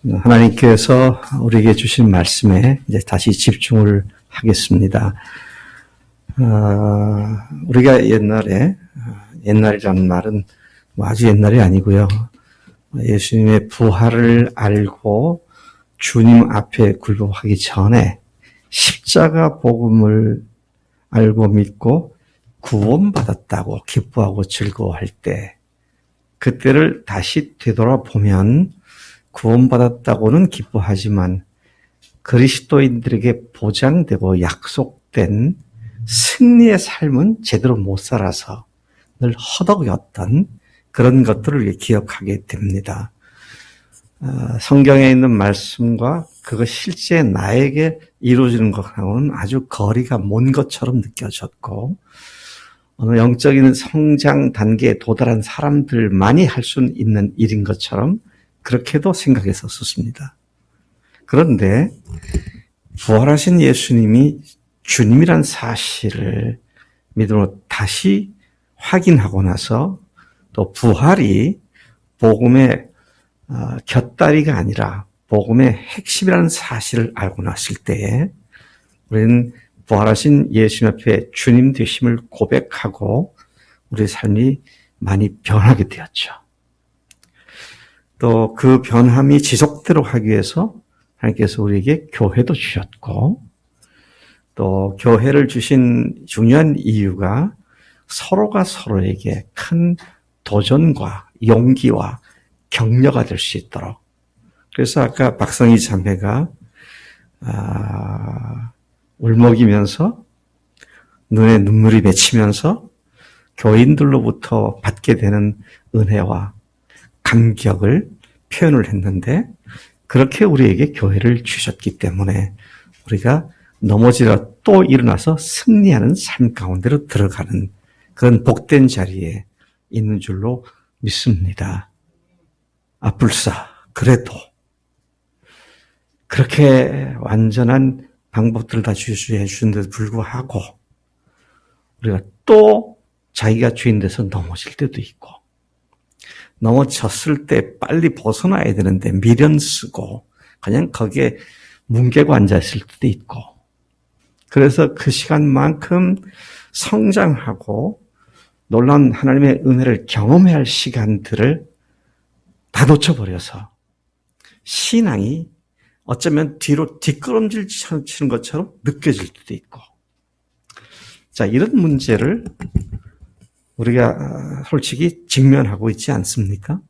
하나님께서 우리에게 주신 말씀에 이제 다시 집중을 하겠습니다. 우리가 옛날이라는 말은 아주 옛날이 아니고요. 예수님의 부활을 알고 주님 앞에 굴복하기 전에 십자가 복음을 알고 믿고 구원받았다고 기뻐하고 즐거워할 때, 그때를 다시 되돌아보면 구원받았다고는 기뻐하지만 그리스도인들에게 보장되고 약속된 승리의 삶은 제대로 못 살아서 늘 허덕였던 그런 것들을 기억하게 됩니다. 성경에 있는 말씀과 그거 실제 나에게 이루어지는 것하고는 아주 거리가 먼 것처럼 느껴졌고, 어느 영적인 성장 단계에 도달한 사람들만이 할 수 있는 일인 것처럼 그렇게도 생각했었습니다. 그런데 부활하신 예수님이 주님이란 사실을 믿음으로 다시 확인하고 나서, 또 부활이 복음의 곁다리가 아니라 복음의 핵심이라는 사실을 알고 났을 때에 우리는 부활하신 예수님 앞에 주님 되심을 고백하고 우리의 삶이 많이 변하게 되었죠. 또 그 변함이 지속대로 하기 위해서 하나님께서 우리에게 교회도 주셨고, 또 교회를 주신 중요한 이유가 서로가 서로에게 큰 도전과 용기와 격려가 될 수 있도록. 그래서 아까 박성희 자매가 울먹이면서 눈에 눈물이 맺히면서 교인들로부터 받게 되는 은혜와 감격을 표현을 했는데, 그렇게 우리에게 교회를 주셨기 때문에 우리가 넘어지라 또 일어나서 승리하는 삶 가운데로 들어가는 그런 복된 자리에 있는 줄로 믿습니다. 불사 그래도 그렇게 완전한 방법들을 다 주시해 주는데도 불구하고 우리가 또 자기가 주인 돼서 넘어질 때도 있고, 넘어졌을 때 빨리 벗어나야 되는데 미련 쓰고 그냥 거기에 뭉개고 앉아있을 때도 있고, 그래서 그 시간만큼 성장하고 놀라운 하나님의 은혜를 경험해야 할 시간들을 다 놓쳐버려서 신앙이 어쩌면 뒤로 뒷걸음질 치는 것처럼 느껴질 때도 있고, 자, 이런 문제를 우리가 솔직히 직면하고 있지 않습니까?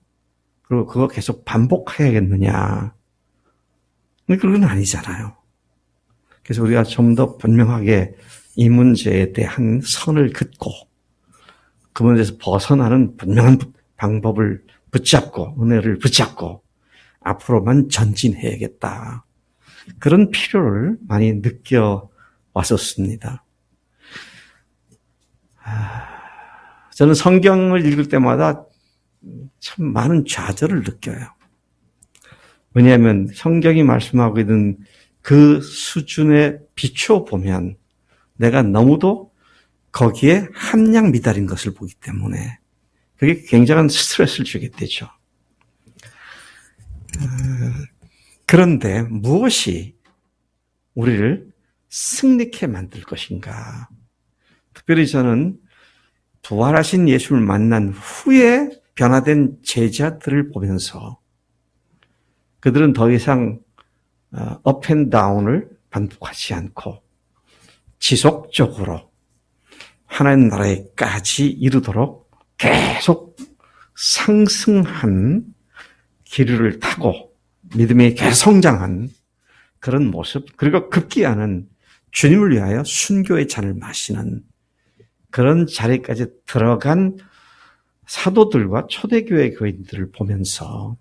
그리고 그거 계속 반복해야겠느냐? 그건 아니잖아요. 그래서 우리가 좀 더 분명하게 이 문제에 대한 선을 긋고 그 문제에서 벗어나는 분명한 방법을 붙잡고 은혜를 붙잡고 앞으로만 전진해야겠다. 그런 필요를 많이 느껴왔었습니다. 저는 성경을 읽을 때마다 참 많은 좌절을 느껴요. 왜냐하면 성경이 말씀하고 있는 그 수준에 비춰보면 내가 너무도 거기에 함량 미달인 것을 보기 때문에 그게 굉장한 스트레스를 주게 되죠. 그런데 무엇이 우리를 승리케 만들 것인가? 특별히 저는 부활하신 예수를 만난 후에 변화된 제자들을 보면서 그들은 더 이상 업 앤 다운을 반복하지 않고 지속적으로 하나님 나라에까지 이르도록 계속 상승한 기류를 타고 믿음이 계속 성장한 그런 모습, 그리고 급기야는 주님을 위하여 순교의 잔을 마시는 그런 자리까지 들어간 사도들과 초대교회 교인들을 보면서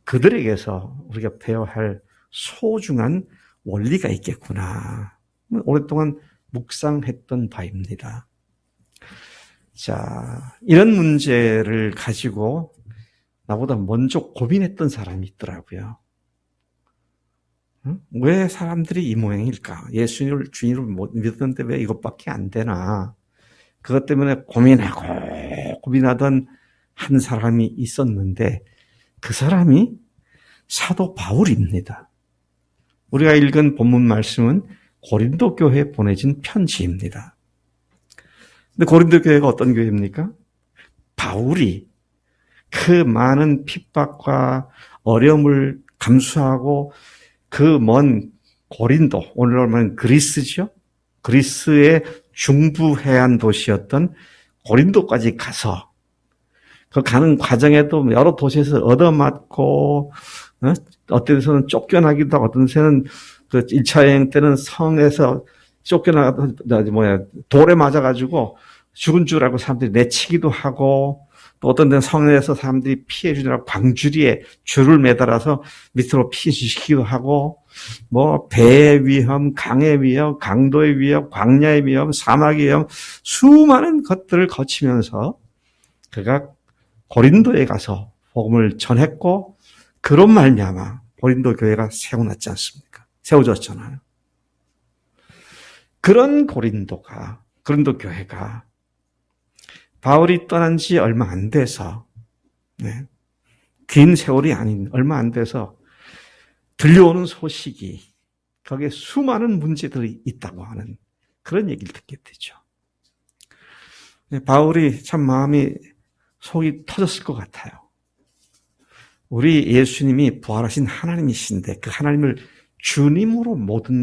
그들에게서 우리가 배워야 할 소중한 원리가 있겠구나. 오랫동안 묵상했던 바입니다. 자, 이런 문제를 가지고 나보다 먼저 고민했던 사람이 있더라고요. 왜 사람들이 이 모양일까? 예수님을 주인으로 못 믿었는데 왜 이것밖에 안 되나? 그것 때문에 고민하던 한 사람이 있었는데 그 사람이 사도 바울입니다. 우리가 읽은 본문 말씀은 고린도 교회에 보내진 편지입니다. 근데 고린도 교회가 어떤 교회입니까? 바울이 그 많은 핍박과 어려움을 감수하고 그 먼 고린도, 오늘날 말하면 그리스죠. 그리스의 중부 해안 도시였던 고린도까지 가서 그 가는 과정에도 여러 도시에서 얻어맞고 어떤 데서는 쫓겨나기도 하고 어떤 데서는 그 1차 여행 때는 성에서 돌에 맞아가지고 죽은 줄 알고 사람들이 내치기도 하고 또 어떤 데는 성에서 사람들이 피해 주느라고 광주리에 줄을 매달아서 밑으로 피시키기도 하고 배의 위험, 강의 위험, 강도의 위험, 광야의 위험, 사막의 위험 수많은 것들을 거치면서 그가 고린도에 가서 복음을 전했고 그런 말미암아 고린도 교회가 세워놨지 않습니까? 세워졌잖아요. 그런 고린도 교회가 바울이 떠난 지 얼마 안 돼서 긴 세월이 아닌 얼마 안 돼서 들려오는 소식이 거기에 수많은 문제들이 있다고 하는 그런 얘기를 듣게 되죠. 바울이 참 마음이 속이 터졌을 것 같아요. 우리 예수님이 부활하신 하나님이신데 그 하나님을 주님으로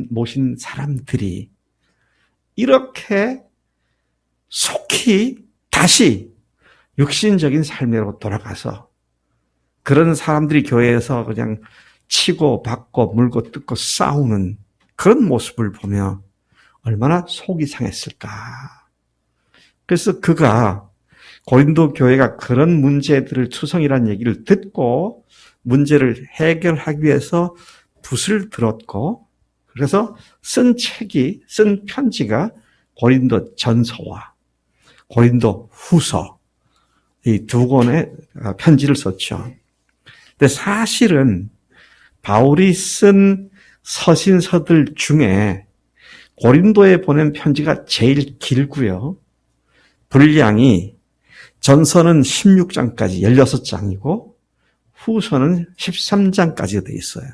모신 사람들이 이렇게 속히 다시 육신적인 삶으로 돌아가서 그런 사람들이 교회에서 그냥 치고 받고 물고 뜯고 싸우는 그런 모습을 보며 얼마나 속이 상했을까. 그래서 그가 고린도 교회가 그런 문제들을 투성이라는 얘기를 듣고 문제를 해결하기 위해서 붓을 들었고 그래서 쓴 편지가 고린도 전서와 고린도 후서 이 두 권의 편지를 썼죠. 근데 사실은 바울이 쓴 서신서들 중에 고린도에 보낸 편지가 제일 길고요. 분량이 전서는 16장까지 16장이고 후서는 13장까지 되어 있어요.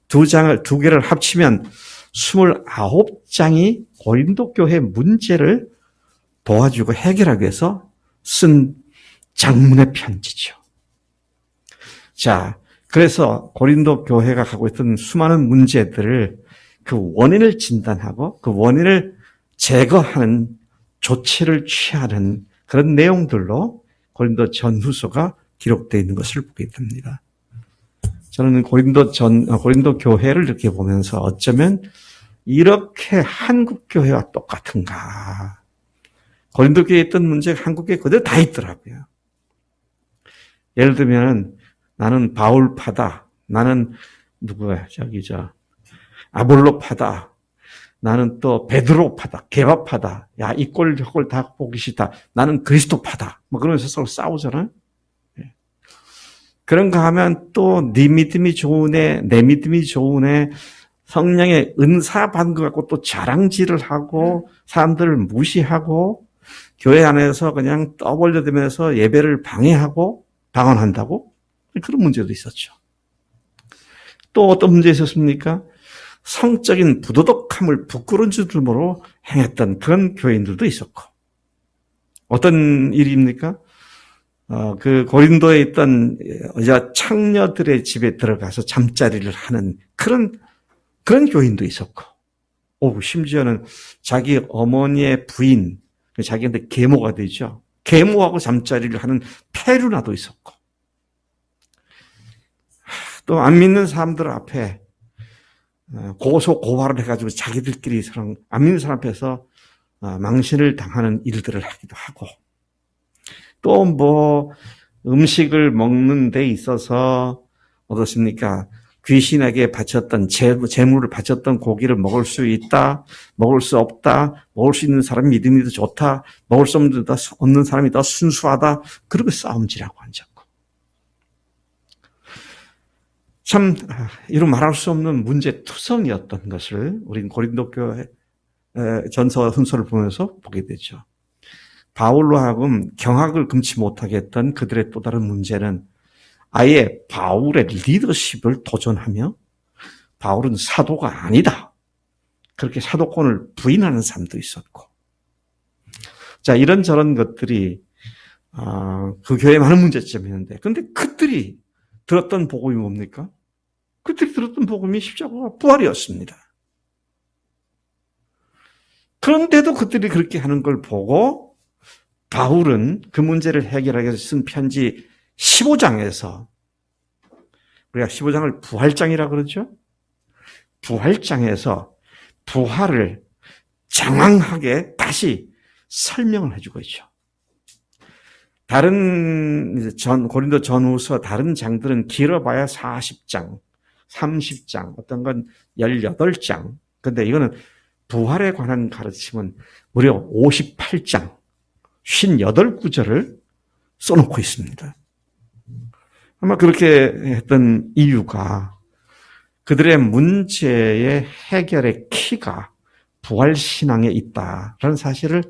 두 개를 합치면 29장이 고린도 교회 문제를 도와주고 해결하기 위해서 쓴 장문의 편지죠. 자, 그래서 고린도 교회가 갖고 있던 수많은 문제들을 그 원인을 진단하고 그 원인을 제거하는 조치를 취하는 그런 내용들로 고린도 전후서가 기록되어 있는 것을 보게 됩니다. 저는 고린도 교회를 이렇게 보면서 어쩌면 이렇게 한국 교회와 똑같은가. 고린도 교회에 있던 문제가 한국 교회에 그대로 다 있더라고요. 예를 들면 나는 바울파다. 나는 아볼로파다. 나는 또 베드로파다. 게바파다. 야, 이 꼴 저 꼴 다 보기 싫다. 나는 그리스도파다. 그러면서 서로 싸우잖아요. 그런가 하면 또 네 믿음이 좋으네, 내 믿음이 좋으네, 성령의 은사 받은 것 갖고 또 자랑질을 하고 사람들을 무시하고 교회 안에서 그냥 떠벌려대면서 예배를 방해하고 방언한다고 그런 문제도 있었죠. 또 어떤 문제 있었습니까? 성적인 부도덕함을 부끄러운 줄모로 행했던 그런 교인들도 있었고 어떤 일입니까? 그 고린도에 있던 여자 창녀들의 집에 들어가서 잠자리를 하는 그런 교인도 있었고, 심지어는 자기 어머니의 부인, 자기한테 계모가 되죠. 계모하고 잠자리를 하는 페루나도 있었고, 또 안 믿는 사람들 앞에 고소 고발을 해가지고 자기들끼리 안 믿는 사람 앞에서 망신을 당하는 일들을 하기도 하고, 또 음식을 먹는 데 있어서 어떻습니까? 귀신에게 바쳤던 재물을 바쳤던 고기를 먹을 수 있다, 먹을 수 없다, 먹을 수 있는 사람이 믿음이 더 좋다, 먹을 수 없는 사람이 더 순수하다, 그렇게 싸움질하고 앉았고. 참 이루 말할 수 없는 문제투성이었던 것을 우린 고린도 교회 전서 훈서를 보면서 보게 되죠. 바울로 하여금 경악을 금치 못하게 했던 그들의 또 다른 문제는 아예 바울의 리더십을 도전하며 바울은 사도가 아니다. 그렇게 사도권을 부인하는 사람도 있었고. 자, 이런저런 것들이 그 교회에 많은 문제점이 있는데, 근데 그들이 들었던 복음이 뭡니까? 그들이 들었던 복음이 십자가와 부활이었습니다. 그런데도 그들이 그렇게 하는 걸 보고 바울은 그 문제를 해결하기 위해서 쓴 편지 15장에서, 우리가 15장을 부활장이라고 그러죠? 부활장에서 부활을 장황하게 다시 설명을 해주고 있죠. 다른 고린도 전후서 다른 장들은 길어봐야 40장, 30장, 어떤 건 18장. 근데 이거는 부활에 관한 가르침은 무려 58장, 58구절을 써놓고 있습니다. 아마 그렇게 했던 이유가 그들의 문제의 해결의 키가 부활신앙에 있다라는 사실을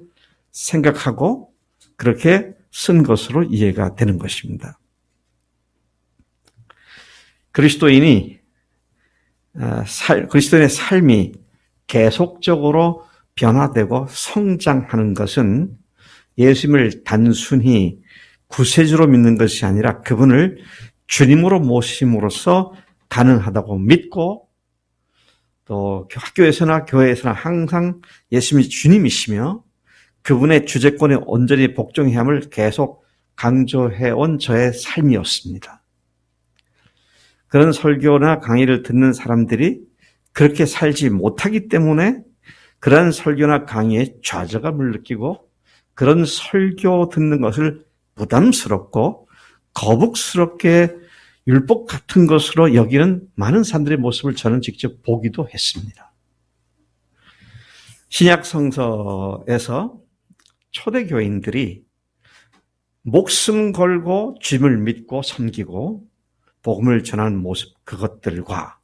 생각하고 그렇게 쓴 것으로 이해가 되는 것입니다. 그리스도인의 삶이 계속적으로 변화되고 성장하는 것은 예수님을 단순히 구세주로 믿는 것이 아니라 그분을 주님으로 모심으로써 가능하다고 믿고 또 학교에서나 교회에서나 항상 예수님이 주님이시며 그분의 주재권에 온전히 복종해야 함을 계속 강조해온 저의 삶이었습니다. 그런 설교나 강의를 듣는 사람들이 그렇게 살지 못하기 때문에 그런 설교나 강의에 좌절감을 느끼고 그런 설교 듣는 것을 부담스럽고 거북스럽게 율법 같은 것으로 여기는 많은 사람들의 모습을 저는 직접 보기도 했습니다. 신약 성서에서 초대교인들이 목숨 걸고 주님을 믿고 섬기고 복음을 전하는 모습, 그것들과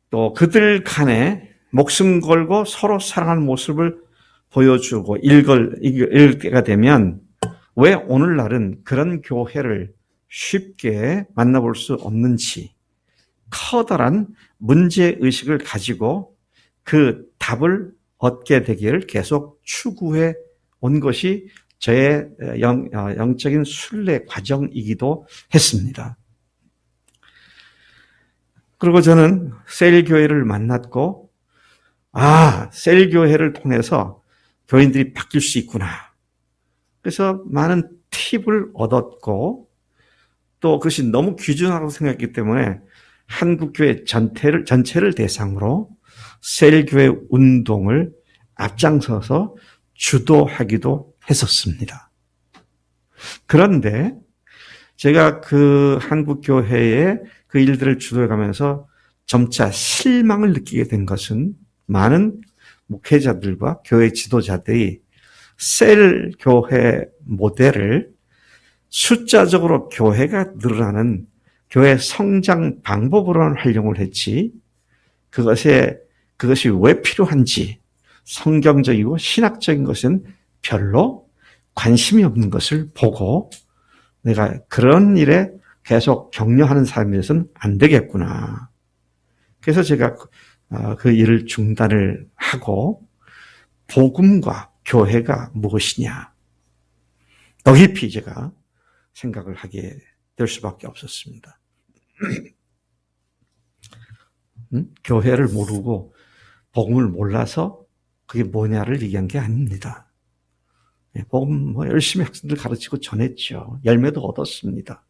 또 그들 간에 목숨 걸고 서로 사랑하는 모습을 보여주고 읽을 때가 되면 왜 오늘날은 그런 교회를 쉽게 만나볼 수 없는지 커다란 문제의식을 가지고 그 답을 얻게 되기를 계속 추구해 온 것이 저의 영적인 순례 과정이기도 했습니다. 그리고 저는 셀교회를 만났고 셀교회를 통해서 교인들이 바뀔 수 있구나. 그래서 많은 팁을 얻었고 또 그것이 너무 귀중하다고 생각했기 때문에 한국교회 전체를 대상으로 셀교회 운동을 앞장서서 주도하기도 했었습니다. 그런데 제가 그 한국교회의 그 일들을 주도해가면서 점차 실망을 느끼게 된 것은 많은 목회자들과 교회 지도자들이 셀교회 모델을 숫자적으로 교회가 늘어나는 교회 성장 방법으로는 활용을 했지 그것이 왜 필요한지 성경적이고 신학적인 것은 별로 관심이 없는 것을 보고 내가 그런 일에 계속 격려하는 사람이어서는 안 되겠구나. 그래서 제가 그 일을 중단을 하고 복음과 교회가 무엇이냐 더 깊이 제가 생각을 하게 될 수밖에 없었습니다. 교회를 모르고 복음을 몰라서 그게 뭐냐를 얘기한 게 아닙니다. 복음 열심히 학생들 가르치고 전했죠. 열매도 얻었습니다.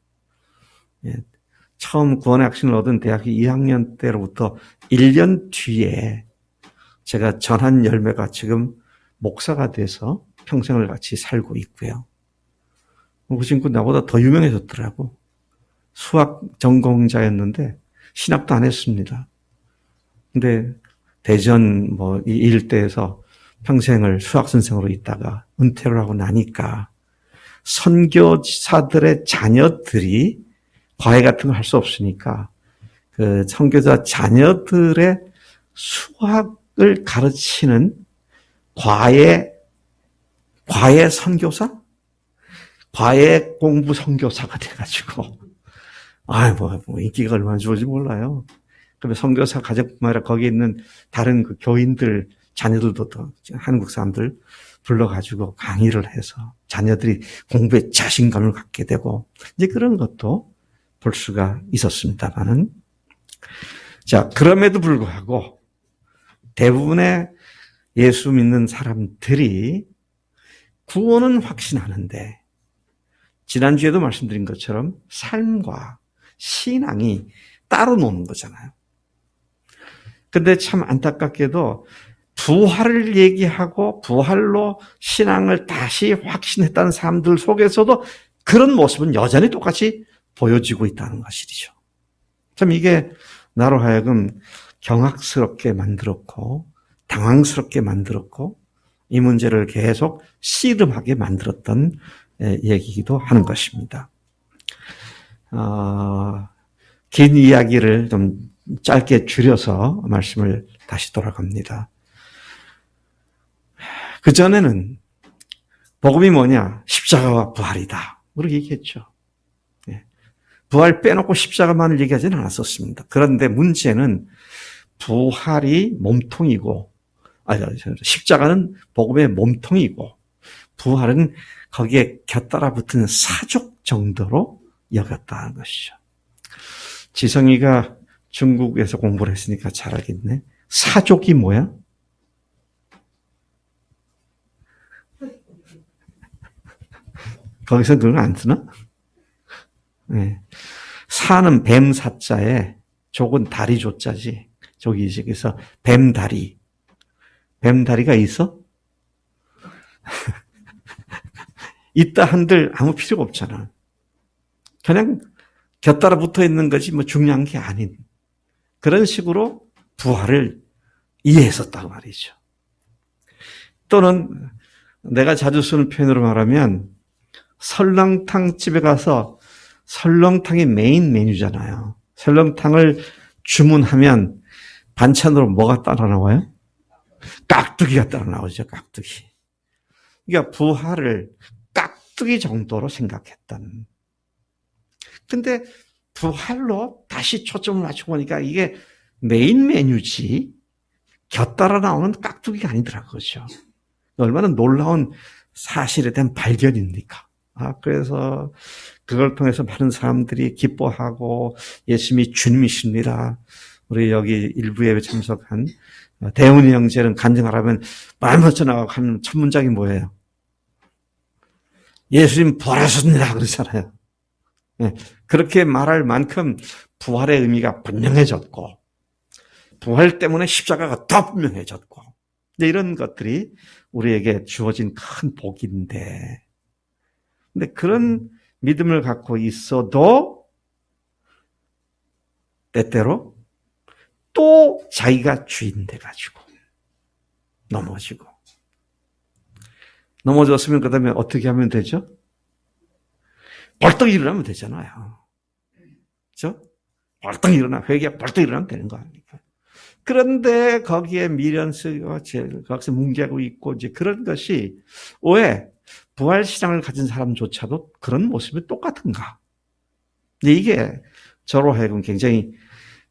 처음 구원의 학신을 얻은 대학교 2학년 때로부터 1년 뒤에 제가 전한 열매가 지금 목사가 돼서 평생을 같이 살고 있고요. 그 친구 나보다 더 유명해졌더라고. 수학 전공자였는데 신학도 안 했습니다. 근데 대전 이 일대에서 평생을 수학 선생으로 있다가 은퇴를 하고 나니까 선교사들의 자녀들이 과외 같은 걸 할 수 없으니까 그 선교사 자녀들의 수학을 가르치는 과외 선교사? 과외 공부 선교사가 돼가지고, 인기가 얼마나 좋은지 몰라요. 그러면 선교사 가족뿐만 아니라 거기에 있는 다른 그 교인들, 자녀들도 더 한국 사람들 불러가지고 강의를 해서 자녀들이 공부에 자신감을 갖게 되고, 이제 그런 것도 볼 수가 있었습니다만은, 자, 그럼에도 불구하고 대부분의 예수 믿는 사람들이 구원은 확신하는데, 지난주에도 말씀드린 것처럼 삶과 신앙이 따로 노는 거잖아요. 근데 참 안타깝게도 부활을 얘기하고 부활로 신앙을 다시 확신했다는 사람들 속에서도 그런 모습은 여전히 똑같이 보여지고 있다는 것이죠. 참 이게 나로 하여금 경악스럽게 만들었고 당황스럽게 만들었고 이 문제를 계속 씨름하게 만들었던 얘기이기도 하는 것입니다. 긴 이야기를 좀 짧게 줄여서 말씀을 다시 돌아갑니다. 그전에는 복음이 뭐냐? 십자가와 부활이다. 그렇게 얘기했죠. 부활 빼놓고 십자가만을 얘기하지는 않았었습니다. 그런데 문제는 부활이 몸통이고, 십자가는 복음의 몸통이고, 부활은 거기에 곁따라 붙은 사족 정도로 여겼다는 것이죠. 지성이가 중국에서 공부를 했으니까 잘 알겠네. 사족이 뭐야? 거기서 그런 거 안 쓰나? 네. 사는 뱀 사자에 족은 다리 조자지. 저기 그래서 뱀다리. 뱀다리가 있어? 있다 한들 아무 필요가 없잖아. 그냥 곁따라 붙어 있는 것이 뭐 중요한 게 아닌 그런 식으로 부활을 이해했었다고 말이죠. 또는 내가 자주 쓰는 표현으로 말하면 설렁탕 집에 가서 설렁탕이 메인 메뉴잖아요. 설렁탕을 주문하면 반찬으로 뭐가 따라 나와요? 깍두기가 따라 나오죠. 깍두기. 그러니까 부활을 깍두기 정도로 생각했던. 근데 부활로 다시 초점을 맞추고 보니까 이게 메인 메뉴지 곁따라 나오는 깍두기가 아니더라고요. 얼마나 놀라운 사실에 대한 발견입니까? 그래서 그걸 통해서 많은 사람들이 기뻐하고 예수님이 주님이십니다. 우리 여기 일부에 참석한 대훈이 형제는 간증하라면 말 맞춰 나가고 하는 첫 문장이 뭐예요? 예수님 부활하셨습니다. 그러잖아요. 네, 그렇게 말할 만큼 부활의 의미가 분명해졌고 부활 때문에 십자가가 더 분명해졌고 이런 것들이 우리에게 주어진 큰 복인데 근데 그런 믿음을 갖고 있어도 때때로 또 자기가 주인 돼가지고 넘어졌으면 그 다음에 어떻게 하면 되죠? 벌떡 일어나면 되잖아요. 그렇죠? 벌떡 일어나 회개가 벌떡 일어나면 되는 거 아닙니까? 그런데 거기에 미련 쓰고 거기서 뭉개고 있고 이제 그런 것이 왜 부활신앙을 가진 사람조차도 그런 모습이 똑같은가? 이게 저로 하여금 굉장히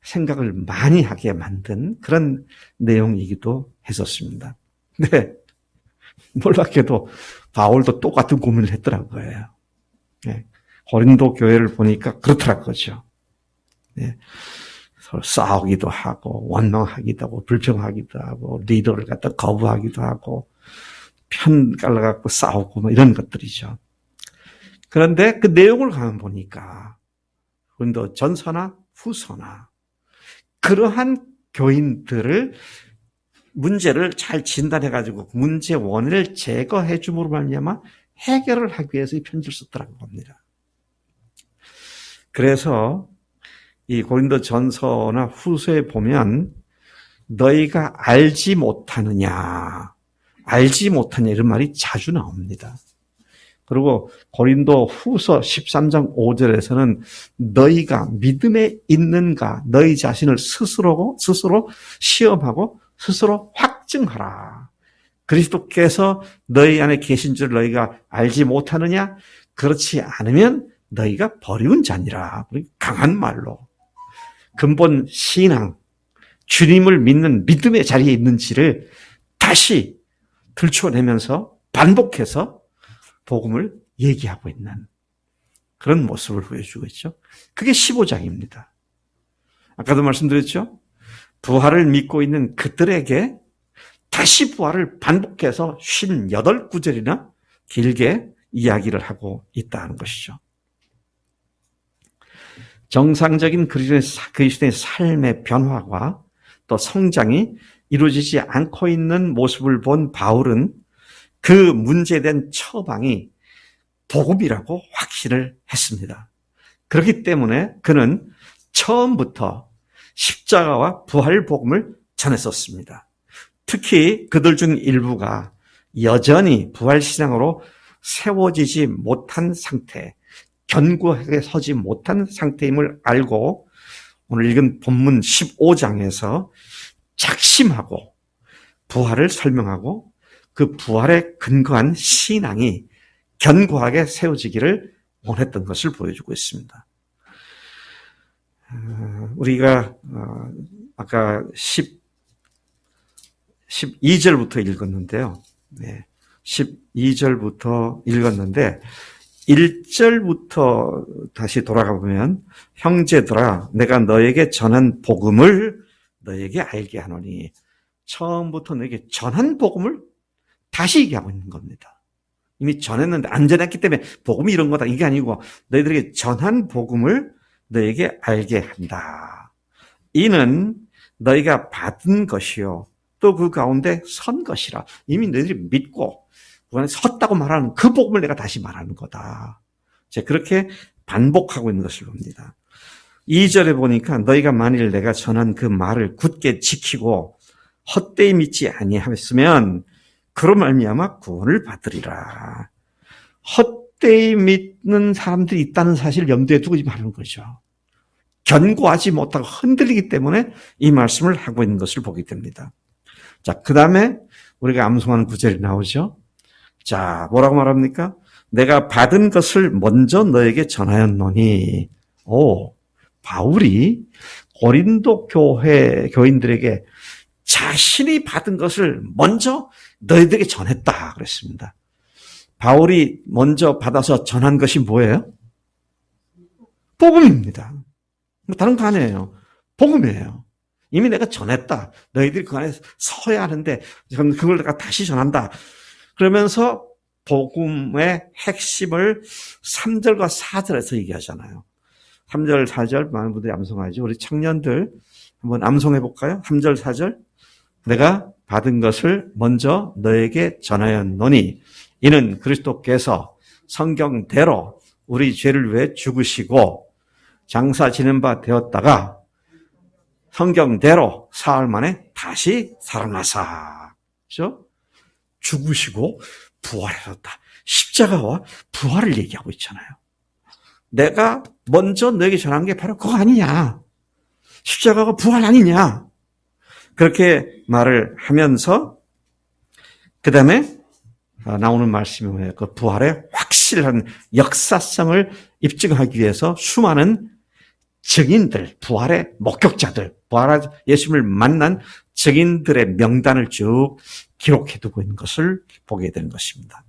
생각을 많이 하게 만든 그런 내용이기도 했었습니다. 근데 놀랍게도 바울도 똑같은 고민을 했더라고요. 네. 고린도 교회를 보니까 그렇더라고요. 네. 서로 싸우기도 하고 원망하기도 하고 불평하기도 하고 리더를 갖다 거부하기도 하고 편 갈라갖고 싸우고 뭐 이런 것들이죠. 그런데 그 내용을 가만 보니까 고린도 전서나 후서나 그러한 교인들을 문제를 잘 진단해가지고 문제 원인을 제거해 줌으로 말미암아 해결을 하기 위해서 이 편지를 썼더라고 봅니다. 그래서 이 고린도 전서나 후서에 보면 너희가 알지 못하느냐 이런 말이 자주 나옵니다. 그리고 고린도 후서 13장 5절에서는 너희가 믿음에 있는가 너희 자신을 스스로 시험하고 스스로 확증하라. 그리스도께서 너희 안에 계신 줄 너희가 알지 못하느냐? 그렇지 않으면 너희가 버리운 자니라. 강한 말로 근본 신앙, 주님을 믿는 믿음의 자리에 있는지를 다시 들춰내면서 반복해서 복음을 얘기하고 있는 그런 모습을 보여주고 있죠. 그게 15장입니다. 아까도 말씀드렸죠. 부활을 믿고 있는 그들에게 다시 부활을 반복해서 58구절이나 길게 이야기를 하고 있다는 것이죠. 정상적인 그리스도인의 삶의 변화가 또 성장이 이루어지지 않고 있는 모습을 본 바울은 그 문제에 대한 처방이 복음이라고 확신을 했습니다. 그렇기 때문에 그는 처음부터 십자가와 부활 복음을 전했었습니다. 특히 그들 중 일부가 여전히 부활 신앙으로 세워지지 못한 상태, 견고하게 서지 못한 상태임을 알고 오늘 읽은 본문 15장에서 작심하고 부활을 설명하고 그 부활에 근거한 신앙이 견고하게 세워지기를 원했던 것을 보여주고 있습니다. 우리가 아까 12절부터 읽었는데요. 12절부터 읽었는데 1절부터 다시 돌아가 보면 형제들아 내가 너에게 전한 복음을 너에게 알게 하노니 처음부터 너에게 전한 복음을 다시 얘기하고 있는 겁니다. 이미 전했는데 안 전했기 때문에 복음이 이런 거다 이게 아니고 너희들에게 전한 복음을 너에게 알게 한다. 이는 너희가 받은 것이요 또 그 가운데 선 것이라. 이미 너희들이 믿고 그 안에 섰다고 말하는 그 복음을 내가 다시 말하는 거다. 제가 그렇게 반복하고 있는 것을 봅니다. 2절에 보니까 너희가 만일 내가 전한 그 말을 굳게 지키고 헛되이 믿지 아니하였으면 그로 말미암아 구원을 받으리라. 헛되이 믿는 사람들이 있다는 사실을 염두에 두고 말하는 거죠. 견고하지 못하고 흔들리기 때문에 이 말씀을 하고 있는 것을 보게 됩니다. 자, 그 다음에 우리가 암송하는 구절이 나오죠. 자, 뭐라고 말합니까? 내가 받은 것을 먼저 너에게 전하였노니. 바울이 고린도 교인들에게 자신이 받은 것을 먼저 너희들에게 전했다 그랬습니다. 바울이 먼저 받아서 전한 것이 뭐예요? 복음입니다. 다른 거 아니에요. 복음이에요. 이미 내가 전했다. 너희들이 그 안에 서야 하는데 그걸 내가 다시 전한다. 그러면서 복음의 핵심을 3절과 4절에서 얘기하잖아요. 3절, 4절 많은 분들이 암송하죠. 우리 청년들 한번 암송해 볼까요? 3절, 4절. 내가 받은 것을 먼저 너에게 전하였노니 이는 그리스도께서 성경대로 우리 죄를 위해 죽으시고 장사 지는 바 되었다가 성경대로 사흘 만에 다시 살아나사. 그렇죠? 죽으시고 부활하셨다. 십자가와 부활을 얘기하고 있잖아요. 내가 먼저 너에게 전한 게 바로 그거 아니냐. 십자가가 부활 아니냐. 그렇게 말을 하면서 그 다음에 나오는 말씀이 뭐예요? 그 부활의 확실한 역사성을 입증하기 위해서 수많은 증인들, 부활의 목격자들, 부활한 예수님을 만난 증인들의 명단을 쭉 기록해두고 있는 것을 보게 되는 것입니다.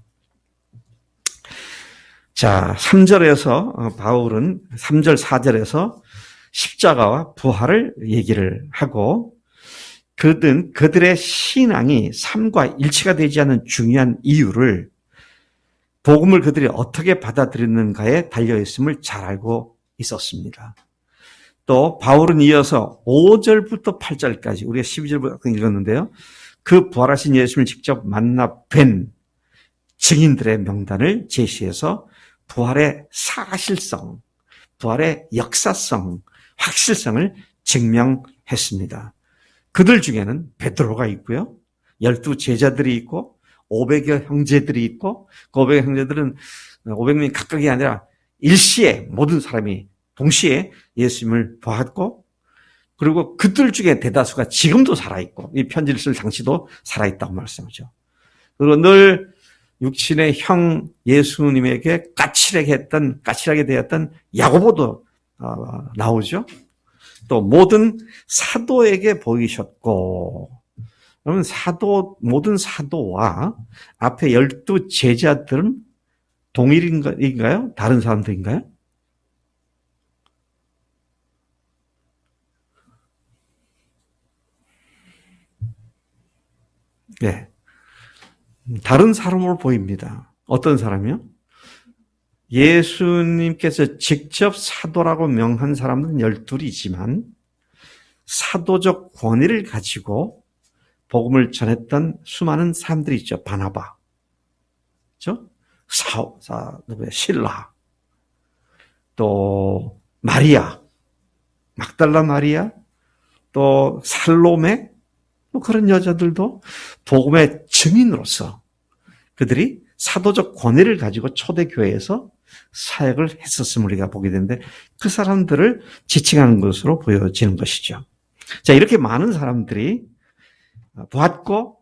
자, 3절에서 바울은 3절, 4절에서 십자가와 부활을 얘기를 하고 그들의 신앙이 삶과 일치가 되지 않는 중요한 이유를 복음을 그들이 어떻게 받아들였는가에 달려있음을 잘 알고 있었습니다. 또 바울은 이어서 5절부터 8절까지 우리가 12절부터 읽었는데요. 그 부활하신 예수님을 직접 만나 뵌 증인들의 명단을 제시해서 부활의 사실성, 부활의 역사성, 확실성을 증명했습니다. 그들 중에는 베드로가 있고요. 12 제자들이 있고 500여 형제들이 있고 그 500여 형제들은 500명이 각각이 아니라 일시에 모든 사람이 동시에 예수님을 보았고 그리고 그들 중에 대다수가 지금도 살아있고 이 편지를 쓸 당시도 살아있다고 말씀하죠. 그리고 늘 육신의 형 예수님에게 까칠하게 되었던 야고보도 나오죠. 또 모든 사도에게 보이셨고, 그러면 모든 사도와 앞에 12 제자들은 동일인가요? 다른 사람들인가요? 네. 다른 사람으로 보입니다. 어떤 사람이요? 예수님께서 직접 사도라고 명한 사람은 12이지만 사도적 권위를 가지고 복음을 전했던 수많은 사람들이 있죠. 바나바, 그렇죠? 실라, 또 마리아, 막달라 마리아, 또 살로메, 뭐 그런 여자들도 복음의 증인으로서 그들이 사도적 권위를 가지고 초대교회에서 사역을 했었음을 우리가 보게 되는데 그 사람들을 지칭하는 것으로 보여지는 것이죠. 자, 이렇게 많은 사람들이 보았고,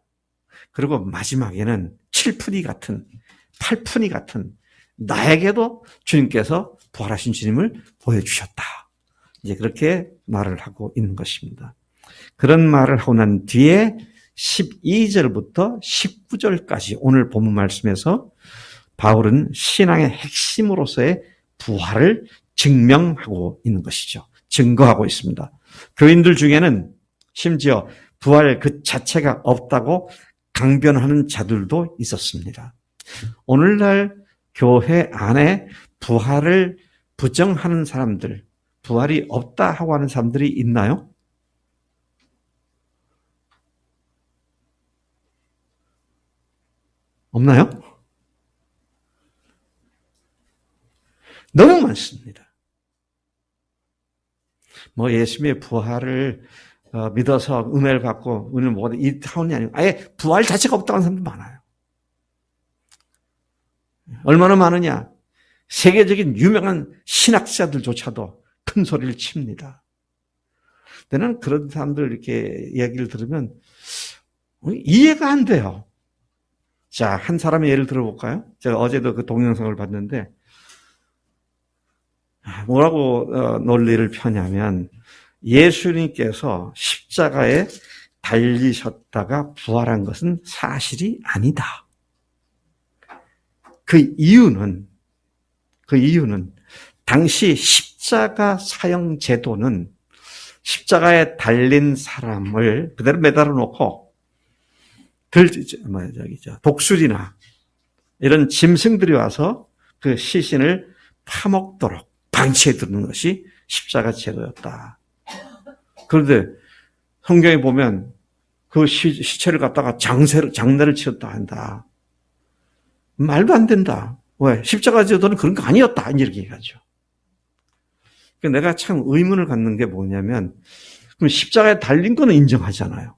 그리고 마지막에는 7푼이 같은, 8푼이 같은 나에게도 주님께서 부활하신 주님을 보여주셨다. 이제 그렇게 말을 하고 있는 것입니다. 그런 말을 하고 난 뒤에 12절부터 19절까지 오늘 본문 말씀에서 바울은 신앙의 핵심으로서의 부활을 증명하고 있는 것이죠. 증거하고 있습니다. 교인들 중에는 심지어 부활 그 자체가 없다고 강변하는 자들도 있었습니다. 오늘날 교회 안에 부활을 부정하는 사람들, 부활이 없다 하고 하는 사람들이 있나요? 없나요? 너무 많습니다. 뭐 예수님의 부활을 믿어서 은혜를 받고 은혜를 먹어도 이 타운이 아니고 아예 부활 자체가 없다고 하는 사람도 많아요. 얼마나 많으냐? 세계적인 유명한 신학자들조차도 큰 소리를 칩니다. 나는 그런 사람들 이렇게 이야기를 들으면 이해가 안 돼요. 자, 한 사람의 예를 들어볼까요? 제가 어제도 그 동영상을 봤는데 뭐라고 논리를 펴냐면 예수님께서 십자가에 달리셨다가 부활한 것은 사실이 아니다. 그 이유는 당시 십자가 사형 제도는 십자가에 달린 사람을 그대로 매달아 놓고 독수리나 이런 짐승들이 와서 그 시신을 파먹도록 방치해 두는 것이 십자가 제도였다. 그런데 성경에 보면 그 시체를 갖다가 장례를 치렀다 한다. 말도 안 된다. 왜? 십자가 제도는 그런 거 아니었다. 이렇게 얘기하죠. 내가 참 의문을 갖는 게 뭐냐면, 그럼 십자가에 달린 거는 인정하잖아요.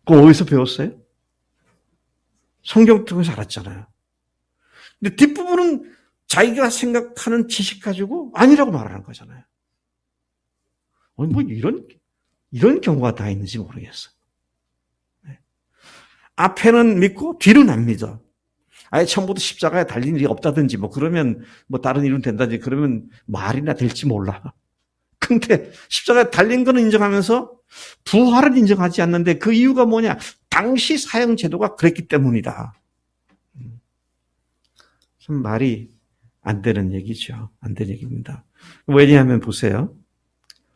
그거 어디서 배웠어요? 성경 통해서 알았잖아요. 근데 뒷부분은 자기가 생각하는 지식 가지고 아니라고 말하는 거잖아요. 아니, 뭐 이런 경우가 다 있는지 모르겠어요. 네. 앞에는 믿고 뒤는 안 믿어. 아예 처음부터 십자가에 달린 일이 없다든지 그러면 다른 일은 된다든지 그러면 말이나 될지 몰라. 근데 십자가에 달린 거는 인정하면서 부활은 인정하지 않는데 그 이유가 뭐냐? 당시 사형 제도가 그랬기 때문이다. 참 말이 안 되는 얘기죠. 안 되는 얘기입니다. 왜냐하면 보세요.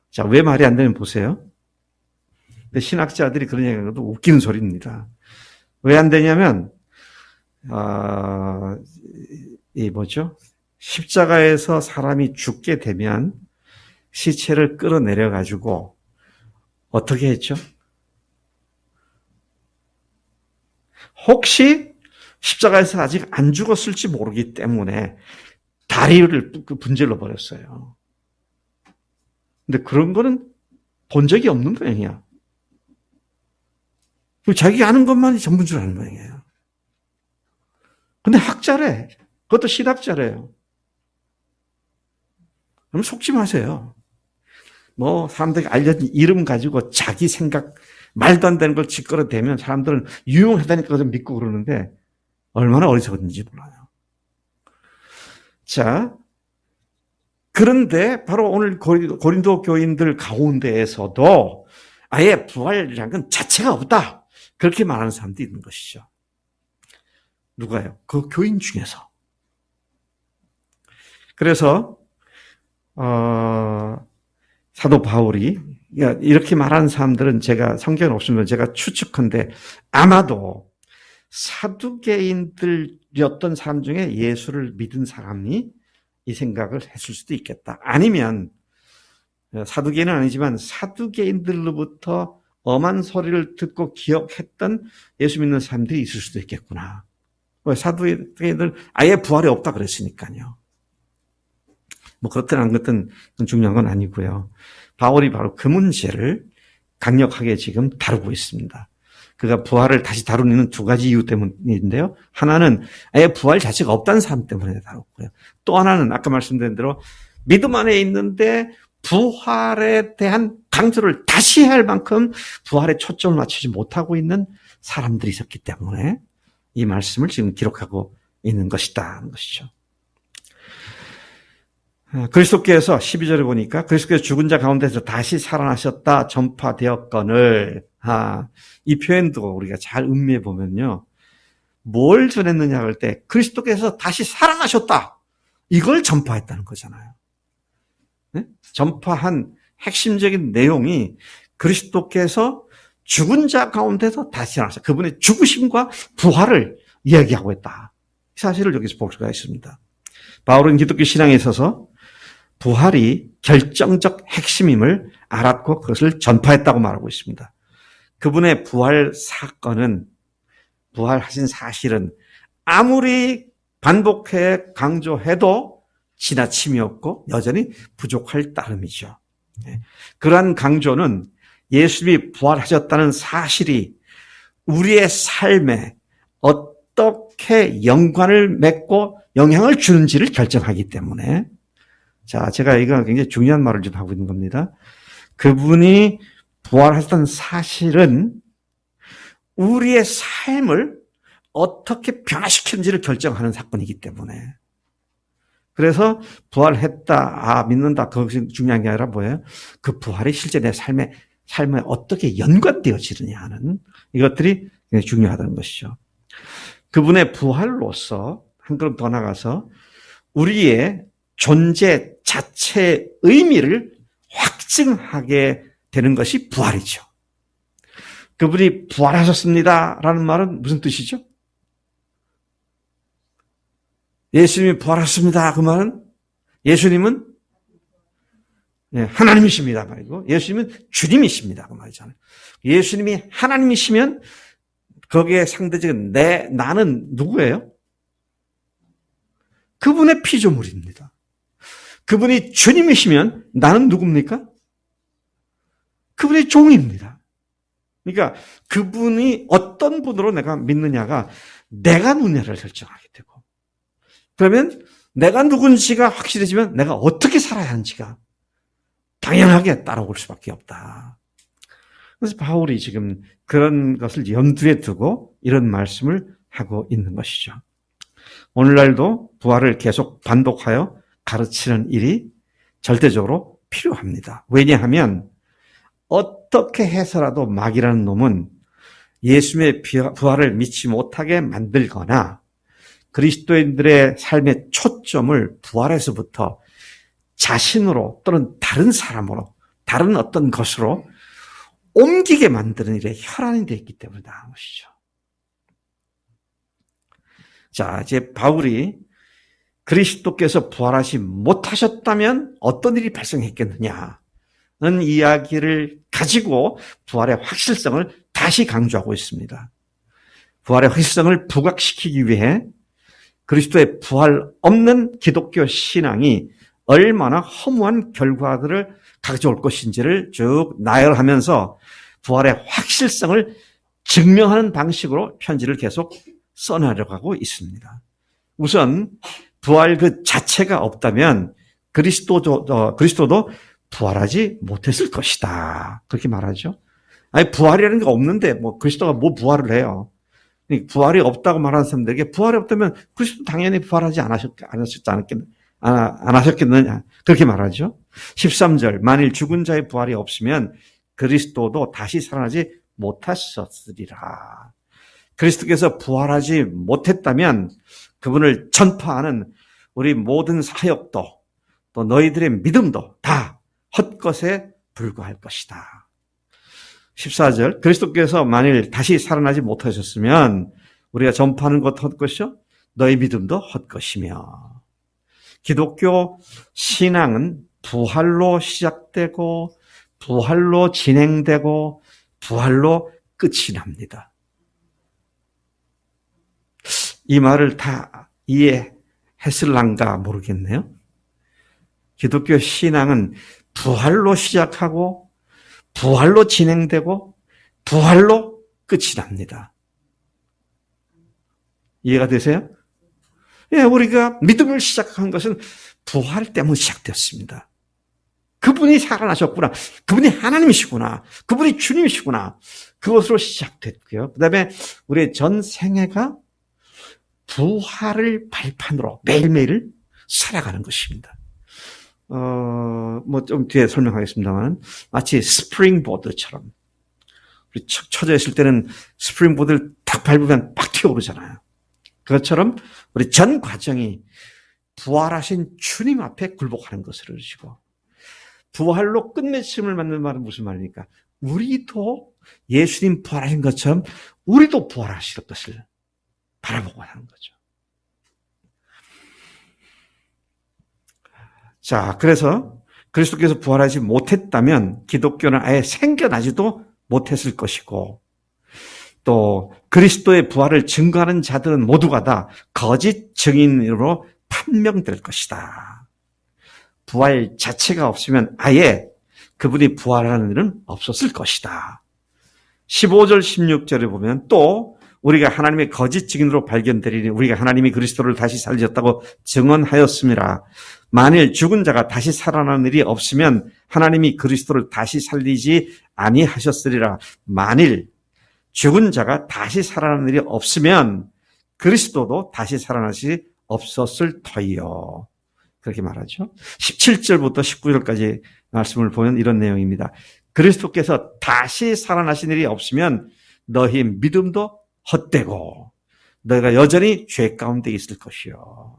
자, 왜 말이 안 되면 보세요. 근데 신학자들이 그런 얘기하는 것도 웃기는 소리입니다. 왜 안 되냐면 십자가에서 사람이 죽게 되면 시체를 끌어내려 가지고 어떻게 했죠? 혹시 십자가에서 아직 안 죽었을지 모르기 때문에 다리를 분질러 버렸어요. 근데 그런 거는 본 적이 없는 모양이야. 자기가 아는 것만이 전부인 줄 아는 모양이에요. 근데 학자래. 그것도 신학자래요. 그럼 속지 마세요. 사람들이 알려진 이름 가지고 자기 생각, 말도 안 되는 걸 짓거려대면 사람들은 유용하다니까 좀 믿고 그러는데, 얼마나 어리석은지 몰라요. 자, 그런데 바로 오늘 고린도 교인들 가운데에서도 아예 부활이라는 건 자체가 없다. 그렇게 말하는 사람도 있는 것이죠. 누가요? 그 교인 중에서. 그래서 사도 바울이 이렇게 말하는 사람들은 제가 성경에 없으면 제가 추측한데 아마도 사두개인들이었던 사람 중에 예수를 믿은 사람이 이 생각을 했을 수도 있겠다. 아니면 사두개인은 아니지만 사두개인들로부터 엄한 소리를 듣고 기억했던 예수 믿는 사람들이 있을 수도 있겠구나. 사두개인들 아예 부활이 없다 그랬으니까요. 뭐 그렇든 안 그렇든 중요한 건 아니고요. 바울이 바로 그 문제를 강력하게 지금 다루고 있습니다. 그가 부활을 다시 다루는 두 가지 이유 때문인데요. 하나는 아예 부활 자체가 없다는 사람 때문에 다뤘고요. 또 하나는 아까 말씀드린 대로 믿음 안에 있는데 부활에 대한 강조를 다시 해야 할 만큼 부활에 초점을 맞추지 못하고 있는 사람들이 있었기 때문에 이 말씀을 지금 기록하고 있는 것이다 하는 것이죠. 그리스도께서 12절에 보니까 그리스도께서 죽은 자 가운데서 다시 살아나셨다 전파되었거늘 이 표현도 우리가 잘 음미해 보면요. 뭘 전했느냐 할 때 그리스도께서 다시 살아나셨다. 이걸 전파했다는 거잖아요. 네? 전파한 핵심적인 내용이 그리스도께서 죽은 자 가운데서 다시 살아나셨다. 그분의 죽으심과 부활을 이야기하고 있다. 이 사실을 여기서 볼 수가 있습니다. 바울은 기독교 신앙에 있어서 부활이 결정적 핵심임을 알았고 그것을 전파했다고 말하고 있습니다. 그분의 부활 사건은 부활하신 사실은 아무리 반복해 강조해도 지나침이 없고 여전히 부족할 따름이죠. 그러한 강조는 예수님이 부활하셨다는 사실이 우리의 삶에 어떻게 연관을 맺고 영향을 주는지를 결정하기 때문에 자, 제가 이거 굉장히 중요한 말을 좀 하고 있는 겁니다. 그분이 부활하셨다는 사실은 우리의 삶을 어떻게 변화시키는지를 결정하는 사건이기 때문에 그래서 부활했다, 믿는다, 그것이 중요한 게 아니라 뭐예요? 그 부활이 실제 내 삶에 어떻게 연관되어지느냐 하는 이것들이 굉장히 중요하다는 것이죠. 그분의 부활로서 한 걸음 더 나가서 우리의 존재 자체의 의미를 확증하게 되는 것이 부활이죠. 그분이 부활하셨습니다라는 말은 무슨 뜻이죠? 예수님이 부활하셨습니다. 그 말은 예수님은 하나님이십니다 말이고 예수님은 주님이십니다 그 말이잖아요. 예수님이 하나님이시면 거기에 상대적인 나는 누구예요? 그분의 피조물입니다. 그분이 주님이시면 나는 누굽니까? 그분의 종입니다. 그러니까 그분이 어떤 분으로 내가 믿느냐가 내가 누구냐를 결정하게 되고 그러면 내가 누군지가 확실해지면 내가 어떻게 살아야 하는지가 당연하게 따라올 수밖에 없다. 그래서 바울이 지금 그런 것을 염두에 두고 이런 말씀을 하고 있는 것이죠. 오늘날도 부활을 계속 반복하여 가르치는 일이 절대적으로 필요합니다. 왜냐하면 어떻게 해서라도 마귀라는 놈은 예수님의 부활을 믿지 못하게 만들거나 그리스도인들의 삶의 초점을 부활에서부터 자신으로 또는 다른 사람으로 다른 어떤 것으로 옮기게 만드는 일에 혈안이 되어 있기 때문에 나은 것이죠. 자, 이제 바울이 그리스도께서 부활하지 못하셨다면 어떤 일이 발생했겠느냐는 이야기를 가지고 부활의 확실성을 다시 강조하고 있습니다. 부활의 확실성을 부각시키기 위해 그리스도의 부활 없는 기독교 신앙이 얼마나 허무한 결과들을 가져올 것인지를 쭉 나열하면서 부활의 확실성을 증명하는 방식으로 편지를 계속 써나가고 있습니다. 우선 부활 그 자체가 없다면 그리스도도 부활하지 못했을 것이다. 그렇게 말하죠. 아니 부활이라는 게 없는데 뭐 그리스도가 뭐 부활을 해요. 부활이 없다고 말하는 사람들에게 부활이 없다면 그리스도 당연히 부활하지 안 하셨겠느냐. 그렇게 말하죠. 13절, 만일 죽은 자의 부활이 없으면 그리스도도 다시 살아나지 못하셨으리라. 그리스도께서 부활하지 못했다면 그분을 전파하는 우리 모든 사역도 또 너희들의 믿음도 다 헛것에 불과할 것이다. 14절, 그리스도께서 만일 다시 살아나지 못하셨으면 우리가 전파하는 것도 헛것이요 너희 믿음도 헛것이며. 기독교 신앙은 부활로 시작되고 부활로 진행되고 부활로 끝이 납니다. 이 말을 다 이해했을란가 모르겠네요. 기독교 신앙은 부활로 시작하고 부활로 진행되고 부활로 끝이 납니다. 이해가 되세요? 예, 우리가 믿음을 시작한 것은 부활 때문에 시작되었습니다. 그분이 살아나셨구나. 그분이 하나님이시구나. 그분이 주님이시구나. 그것으로 시작됐고요. 그 다음에 우리의 전 생애가 부활을 발판으로 매일매일 살아가는 것입니다. 뭐 좀 뒤에 설명하겠습니다만 마치 스프링보드처럼 우리 쳐져 있을 때는 스프링보드를 탁 밟으면 팍 튀어오르잖아요. 그것처럼 우리 전 과정이 부활하신 주님 앞에 굴복하는 것을 이루시고 부활로 끝맺음을 맞는 말은 무슨 말입니까? 우리도 예수님 부활하신 것처럼 우리도 부활하실 것을 바라보고 하는 거죠. 자, 그래서 그리스도께서 부활하지 못했다면 기독교는 아예 생겨나지도 못했을 것이고 또 그리스도의 부활을 증거하는 자들은 모두가 다 거짓 증인으로 판명될 것이다. 부활 자체가 없으면 아예 그분이 부활하는 일은 없었을 것이다. 15절 16절에 보면 또 우리가 하나님의 거짓 증인으로 발견되리니 우리가 하나님이 그리스도를 다시 살리셨다고 증언하였습니다. 만일 죽은 자가 다시 살아나는 일이 없으면 하나님이 그리스도를 다시 살리지 아니하셨으리라. 만일 죽은 자가 다시 살아나는 일이 없으면 그리스도도 다시 살아나시 없었을 터이요. 그렇게 말하죠. 17절부터 19절까지 말씀을 보면 이런 내용입니다. 그리스도께서 다시 살아나신 일이 없으면 너희 믿음도 헛되고 너희가 여전히 죄 가운데 있을 것이요.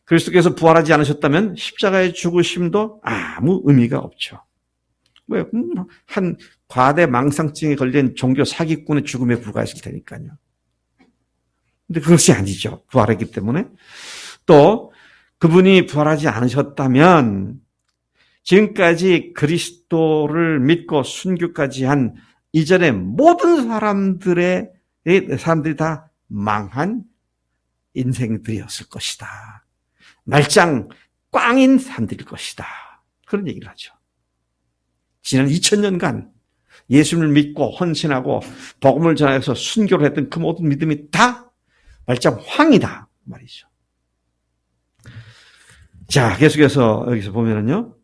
그리스도께서 부활하지 않으셨다면 십자가의 죽으심도 아무 의미가 없죠. 왜? 한 과대 망상증에 걸린 종교 사기꾼의 죽음에 불과했을 테니까요. 근데 그것이 아니죠. 부활했기 때문에. 또 그분이 부활하지 않으셨다면 지금까지 그리스도를 믿고 순교까지 한 이전의 모든 사람들이 다 망한 인생들이었을 것이다. 말짱 꽝인 사람들일 것이다. 그런 얘기를 하죠. 지난 2000년간 예수님을 믿고 헌신하고 복음을 전해서 순교를 했던 그 모든 믿음이 다 말짱 황이다 말이죠. 자, 계속해서 여기서 보면은요.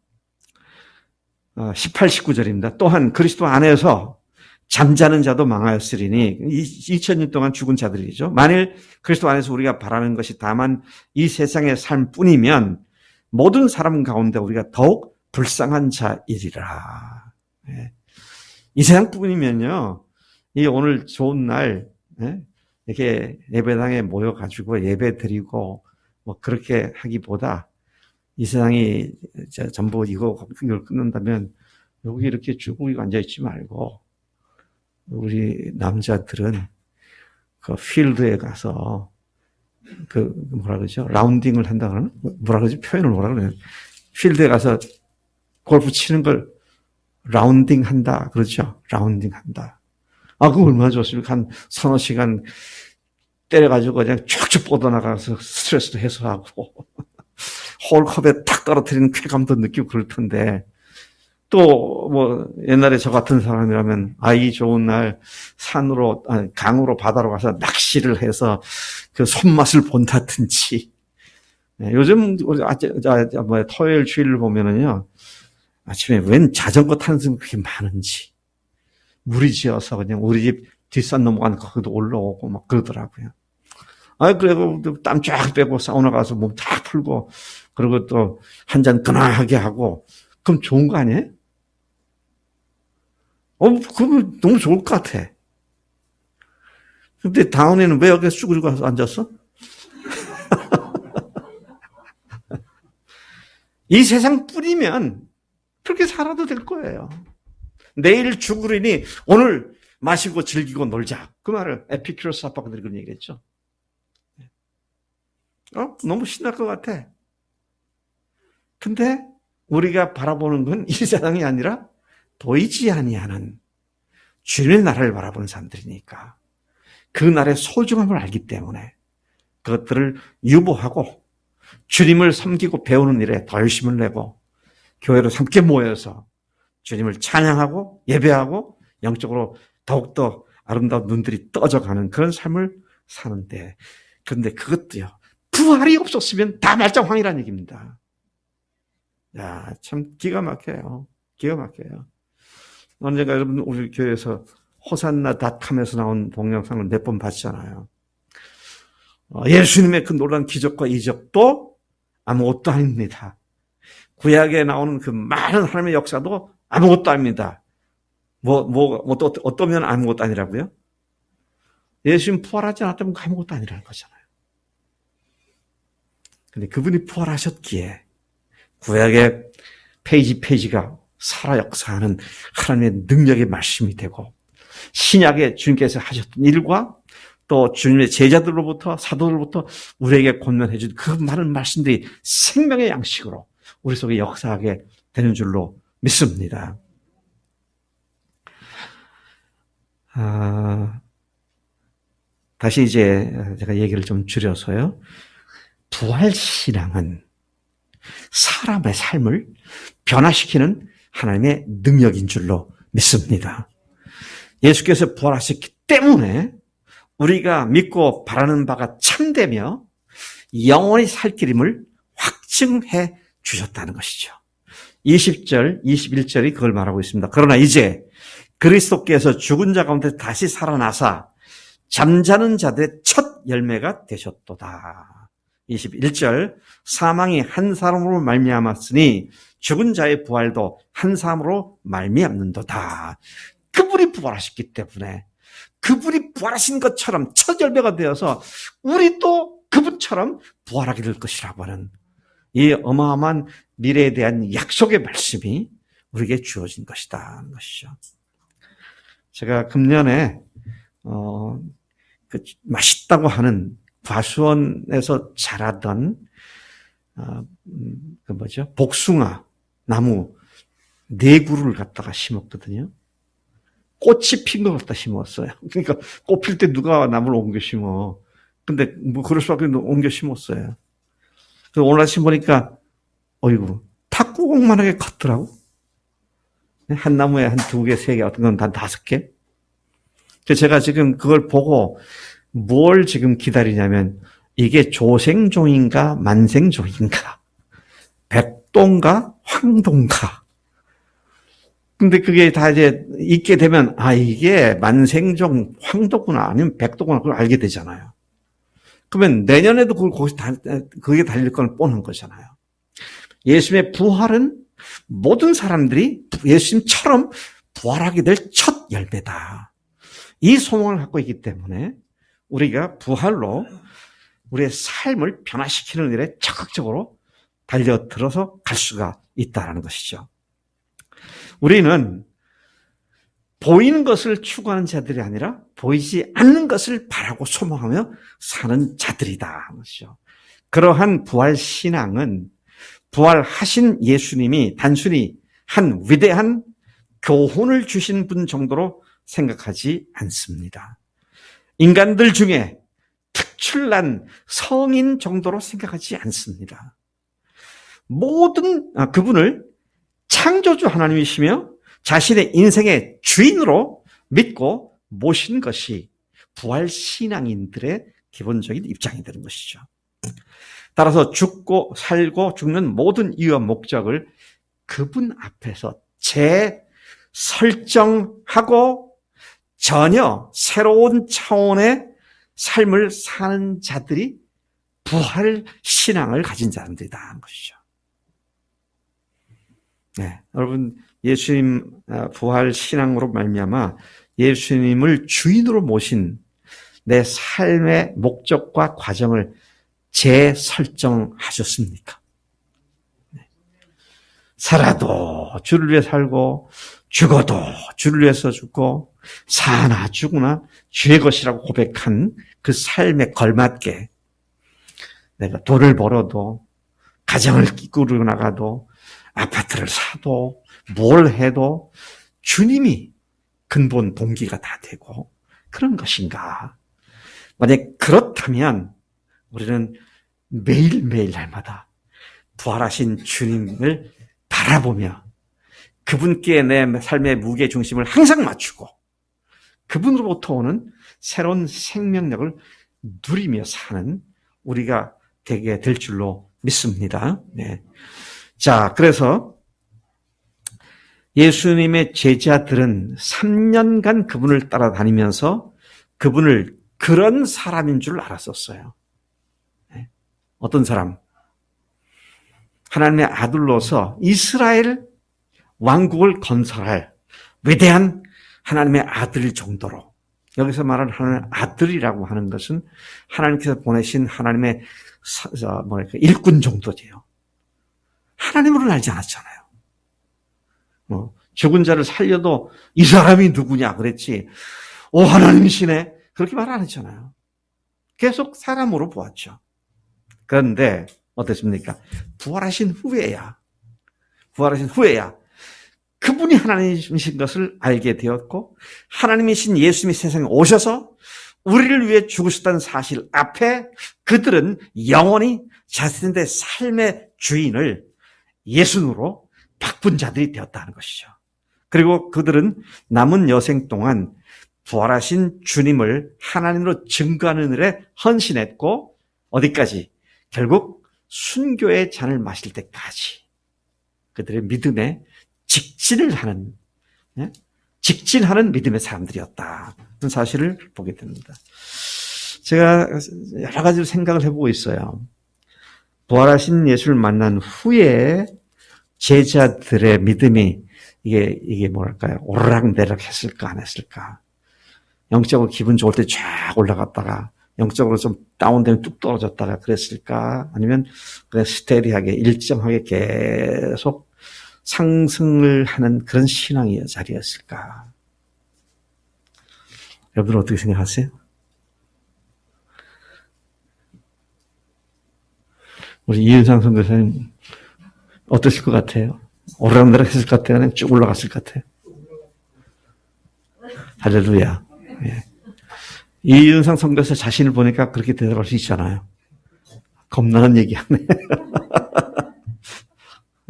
18, 19절입니다. 또한 그리스도 안에서 잠자는 자도 망하였으리니 2000년 동안 죽은 자들이죠. 만일 그리스도 안에서 우리가 바라는 것이 다만 이 세상의 삶뿐이면 모든 사람 가운데 우리가 더욱 불쌍한 자이리라. 이 세상뿐이면요. 이 오늘 좋은 날 이렇게 예배당에 모여가지고 예배 드리고 뭐 그렇게 하기보다 이 세상이 전부 이걸 끊는다면 여기 이렇게 쭉 앉아있지 말고 우리 남자들은 그 필드에 가서 그 뭐라 그러죠? 라운딩을 한다 그러나? 뭐라 그러지? 표현을 뭐라 그래요? 필드에 가서 골프 치는 걸 라운딩 한다 그러죠? 라운딩 한다. 아, 그거 얼마나 좋습니까? 한 서너 시간 때려가지고 그냥 쭉쭉 뻗어나가서 스트레스도 해소하고 홀컵에 탁 떨어뜨리는 쾌감도 느끼고 그럴 텐데 또 뭐 옛날에 저 같은 사람이라면 이 좋은 날 산으로 강으로 바다로 가서 낚시를 해서 그 손맛을 본다든지. 요즘 우리 토요일 주일을 보면은요 아침에 웬 자전거 타는 사람이 그렇게 많은지 무리 지어서 그냥 우리 집 뒷산 넘어가는 거기도 올라오고 막 그러더라고요. 그리고 땀 쫙 빼고 사우나 가서 몸 쫙 풀고, 그리고 또 한 잔 근하게 하고, 그럼 좋은 거 아니에요? 그거 너무 좋을 것 같아. 근데 다운에는 왜 여기 쭈그리고 와서 앉았어? 이 세상 뿌리면 그렇게 살아도 될 거예요. 내일 죽으리니 오늘 마시고 즐기고 놀자. 그 말을 에피큐러스 아빠들이 그런 얘기를 했죠. 너무 신날 것 같아. 근데 우리가 바라보는 건 이 세상이 아니라 보이지 아니하는 주님의 나라를 바라보는 사람들이니까 그 나라의 소중함을 알기 때문에 그것들을 유보하고 주님을 섬기고 배우는 일에 더 열심을 내고 교회로 함께 모여서 주님을 찬양하고 예배하고 영적으로 더욱더 아름다운 눈들이 떠져가는 그런 삶을 사는데, 그런데 그것도요, 부활이 없었으면 다 말짱황이라는 얘기입니다. 야, 참 기가 막혀요. 기가 막혀요. 언젠가 여러분 우리 교회에서 호산나닷컴에서 나온 동영상을 몇 번 봤잖아요. 예수님의 그 놀라운 기적과 이적도 아무것도 아닙니다. 구약에 나오는 그 많은 하나님의 역사도 아무것도 아닙니다. 또 어떠면 아무것도 아니라고요? 예수님 부활하지 않았다면 아무것도 아니라는 거잖아요. 근데 그분이 부활하셨기에 구약의 페이지가 살아 역사하는 하나님의 능력의 말씀이 되고, 신약에 주님께서 하셨던 일과 또 주님의 제자들로부터 사도들로부터 우리에게 권면해 준 그 많은 말씀들이 생명의 양식으로 우리 속에 역사하게 되는 줄로 믿습니다. 다시 이제 제가 얘기를 좀 줄여서요. 부활신앙은 사람의 삶을 변화시키는 하나님의 능력인 줄로 믿습니다. 예수께서 부활하셨기 때문에 우리가 믿고 바라는 바가 참되며 영원히 살 길임을 확증해 주셨다는 것이죠. 20절, 21절이 그걸 말하고 있습니다. 그러나 이제 그리스도께서 죽은 자 가운데 다시 살아나사 잠자는 자들의 첫 열매가 되셨도다. 21절, 사망이 한 사람으로 말미암았으니 죽은 자의 부활도 한 사람으로 말미암는도다. 그분이 부활하셨기 때문에 그분이 부활하신 것처럼 첫 열매가 되어서 우리도 그분처럼 부활하게 될 것이라고 하는 이 어마어마한 미래에 대한 약속의 말씀이 우리에게 주어진 것이다 하는 것이죠. 제가 금년에 맛있다고 하는 과수원에서 자라던 복숭아 나무 4그루를 갖다가 심었거든요. 꽃이 핀 것 갖다 심었어요. 그러니까 꽃 필 때 누가 나무를 옮겨 심어. 근데 그럴 수밖에 없는데 옮겨 심었어요. 그래서 오늘 아침 보니까 어이구 탁구공만하게 컸더라고. 한 나무에 한 2개, 3개, 어떤 건 한 5개. 그래서 제가 지금 그걸 보고 뭘 지금 기다리냐면 이게 조생종인가 만생종인가, 백동가 황동가. 근데 그게 다 이제 있게 되면 이게 만생종 황도구나 아니면 백도구나 그걸 알게 되잖아요. 그러면 내년에도 그게 달릴 건 뻔한 거잖아요. 예수님의 부활은 모든 사람들이 예수님처럼 부활하게 될 첫 열매다. 이 소망을 갖고 있기 때문에 우리가 부활로 우리의 삶을 변화시키는 일에 적극적으로 달려들어서 갈 수가 있다는 것이죠. 우리는 보이는 것을 추구하는 자들이 아니라 보이지 않는 것을 바라고 소망하며 사는 자들이다. 그러한 부활 신앙은 부활하신 예수님이 단순히 한 위대한 교훈을 주신 분 정도로 생각하지 않습니다. 인간들 중에 특출난 성인 정도로 생각하지 않습니다. 모든 그분을 창조주 하나님이시며 자신의 인생의 주인으로 믿고 모신 것이 부활 신앙인들의 기본적인 입장이 되는 것이죠. 따라서 죽고 살고 죽는 모든 이유와 목적을 그분 앞에서 재설정하고 전혀 새로운 차원의 삶을 사는 자들이 부활 신앙을 가진 사람들이다 하는 것이죠. 네, 여러분 예수님 부활 신앙으로 말미암아 예수님을 주인으로 모신 내 삶의 목적과 과정을 재설정하셨습니까? 네. 살아도 주를 위해 살고 죽어도 주를 위해서 죽고 사나 죽으나 주의 것이라고 고백한 그 삶에 걸맞게 내가 돈을 벌어도 가정을 꾸리고 나가도 아파트를 사도 뭘 해도 주님이 근본 동기가 다 되고 그런 것인가? 만약 그렇다면 우리는 매일매일 날마다 부활하신 주님을 바라보며 그분께 내 삶의 무게 중심을 항상 맞추고 그분으로부터 오는 새로운 생명력을 누리며 사는 우리가 되게 될 줄로 믿습니다. 네. 자, 그래서 예수님의 제자들은 3년간 그분을 따라다니면서 그분을 그런 사람인 줄 알았었어요. 네. 어떤 사람? 하나님의 아들로서 이스라엘 왕국을 건설할 위대한 하나님의 아들일 정도로, 여기서 말하는 하나님의 아들이라고 하는 것은 하나님께서 보내신 하나님의 일꾼 정도지요. 하나님으로는 알지 않았잖아요. 죽은 자를 살려도 이 사람이 누구냐 그랬지, 오 하나님이시네 그렇게 말 안 했잖아요. 계속 사람으로 보았죠. 그런데 어떻습니까? 부활하신 후에야 그분이 하나님이신 것을 알게 되었고, 하나님이신 예수님이 세상에 오셔서 우리를 위해 죽으셨다는 사실 앞에 그들은 영원히 자신들의 삶의 주인을 예수님으로 바꾼 자들이 되었다는 것이죠. 그리고 그들은 남은 여생 동안 부활하신 주님을 하나님으로 증거하는 일에 헌신했고, 어디까지? 결국 순교의 잔을 마실 때까지 그들의 믿음에 직진하는 믿음의 사람들이었다. 그런 사실을 보게 됩니다. 제가 여러 가지로 생각을 해보고 있어요. 부활하신 예수를 만난 후에 제자들의 믿음이 이게 뭐랄까요? 오르락내리락 했을까 안 했을까? 영적으로 기분 좋을 때 쫙 올라갔다가 영적으로 좀 다운되면 뚝 떨어졌다가 그랬을까? 아니면 그냥 스테디하게 일정하게 계속 상승을 하는 그런 신앙의 자리였을까? 여러분 어떻게 생각하세요? 우리 이은상 선교사님 어떠실 것 같아요? 오르락내리락 했을 것 같아요? 그냥 쭉 올라갔을 것 같아요? 할렐루야. 예. 이은상 선교사 자신을 보니까 그렇게 대답할 수 있잖아요. 겁나는 얘기하네.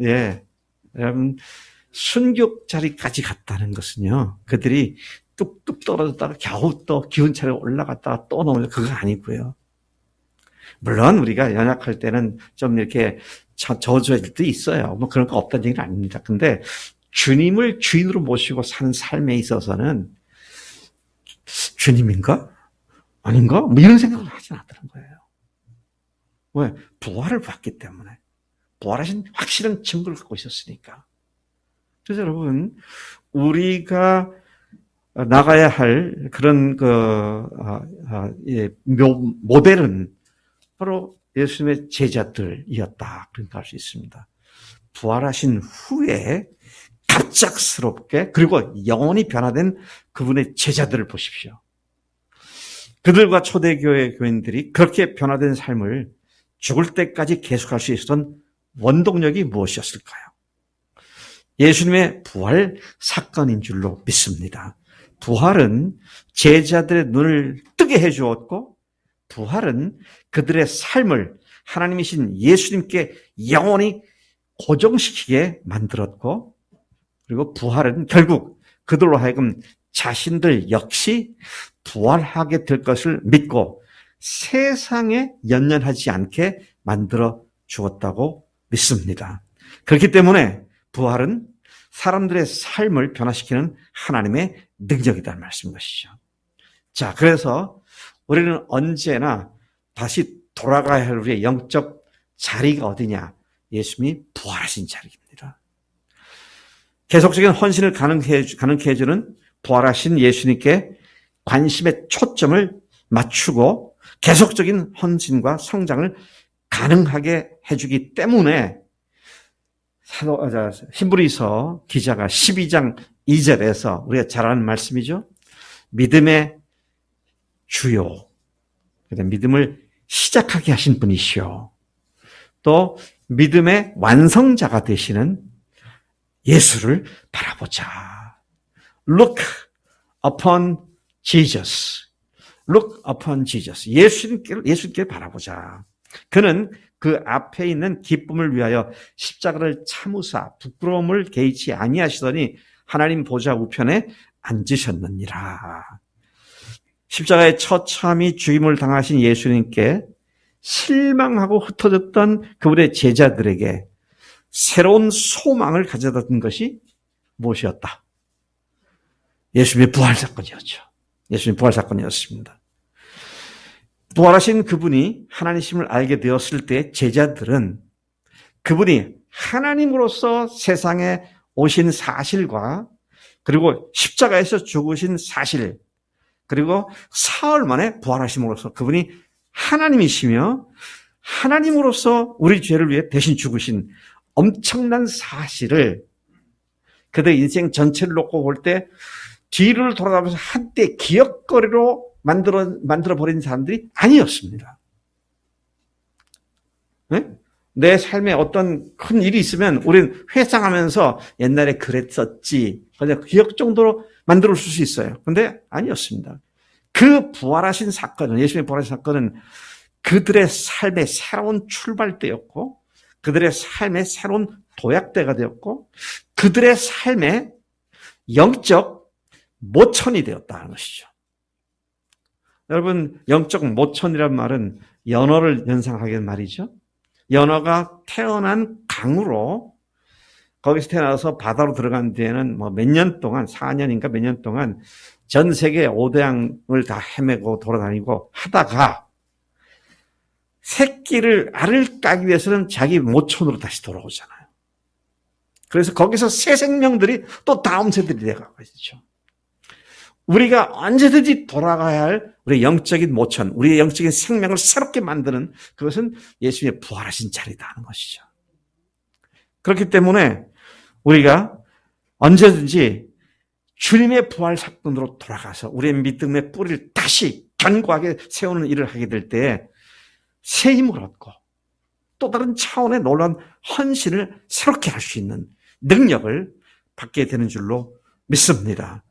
예. 여러분, 순교 자리까지 갔다는 것은요, 그들이 뚝뚝 떨어졌다가 겨우 또 기운 차려 올라갔다가 또 넘어져, 그거 아니고요. 물론 우리가 연약할 때는 좀 이렇게 저주할 때도 있어요. 뭐 그런 거 없다는 얘기는 아닙니다. 근데 주님을 주인으로 모시고 사는 삶에 있어서는 주님인가? 아닌가? 뭐 이런 생각을 하지 않았다는 거예요. 왜? 부활을 봤기 때문에. 부활하신 확실한 증거를 갖고 있었으니까. 그래서 여러분, 우리가 나가야 할 그런 모델은 바로 예수님의 제자들이었다. 그렇게 할 수 있습니다. 부활하신 후에 갑작스럽게 그리고 영원히 변화된 그분의 제자들을 보십시오. 그들과 초대교회 교인들이 그렇게 변화된 삶을 죽을 때까지 계속할 수 있었던 원동력이 무엇이었을까요? 예수님의 부활 사건인 줄로 믿습니다. 부활은 제자들의 눈을 뜨게 해주었고, 부활은 그들의 삶을 하나님이신 예수님께 영원히 고정시키게 만들었고, 그리고 부활은 결국 그들로 하여금 자신들 역시 부활하게 될 것을 믿고 세상에 연연하지 않게 만들어 주었다고 믿습니다. 그렇기 때문에 부활은 사람들의 삶을 변화시키는 하나님의 능력이라는 말씀인 것이죠. 자, 그래서 우리는 언제나 다시 돌아가야 할 우리의 영적 자리가 어디냐? 예수님이 부활하신 자리입니다. 계속적인 헌신을 가능케 해주는 부활하신 예수님께 관심의 초점을 맞추고 계속적인 헌신과 성장을 가능하게 해주기 때문에 히브리서 기자가 12장 2절에서 우리가 잘 아는 말씀이죠. 믿음의 주요, 믿음을 시작하게 하신 분이시오. 또 믿음의 완성자가 되시는 예수를 바라보자. Look upon Jesus. Look upon Jesus. 예수님께 바라보자. 그는 그 앞에 있는 기쁨을 위하여 십자가를 참으사 부끄러움을 개의치 아니하시더니 하나님 보좌 우편에 앉으셨느니라. 십자가의 처참히 죽임을 당하신 예수님께 실망하고 흩어졌던 그분의 제자들에게 새로운 소망을 가져다 준 것이 무엇이었다? 예수님의 부활 사건이었죠. 예수님의 부활 사건이었습니다. 부활하신 그분이 하나님이심을 알게 되었을 때 제자들은 그분이 하나님으로서 세상에 오신 사실과 그리고 십자가에서 죽으신 사실 그리고 사흘 만에 부활하심으로써 그분이 하나님이시며 하나님으로서 우리 죄를 위해 대신 죽으신 엄청난 사실을 그들의 인생 전체를 놓고 볼 때 뒤를 돌아가면서 한때 기억거리로 만들어버린 사람들이 아니었습니다. 네? 내 삶에 어떤 큰 일이 있으면 우리는 회상하면서 옛날에 그랬었지. 그냥 기억 정도로 만들어 줄 수 있어요. 그런데 아니었습니다. 그 부활하신 사건은, 예수님의 부활하신 사건은 그들의 삶의 새로운 출발대였고, 그들의 삶의 새로운 도약대가 되었고, 그들의 삶의 영적 모천이 되었다는 것이죠. 여러분, 영적 모천이란 말은 연어를 연상하게 된 말이죠. 연어가 태어난 강으로 거기서 태어나서 바다로 들어간 뒤에는 뭐 몇 년 동안 4년인가 몇 년 동안 전 세계 5대양을 다 헤매고 돌아다니고 하다가 새끼를 알을 까기 위해서는 자기 모촌으로 다시 돌아오잖아요. 그래서 거기서 새 생명들이 또 다음 세들이 돼가고 있죠. 우리가 언제든지 돌아가야 할 우리의 영적인 모천, 우리의 영적인 생명을 새롭게 만드는 그것은 예수님의 부활하신 자리다 하는 것이죠. 그렇기 때문에 우리가 언제든지 주님의 부활 사건으로 돌아가서 우리의 믿음의 뿌리를 다시 견고하게 세우는 일을 하게 될 때 새 힘을 얻고 또 다른 차원의 놀라운 헌신을 새롭게 할 수 있는 능력을 받게 되는 줄로 믿습니다.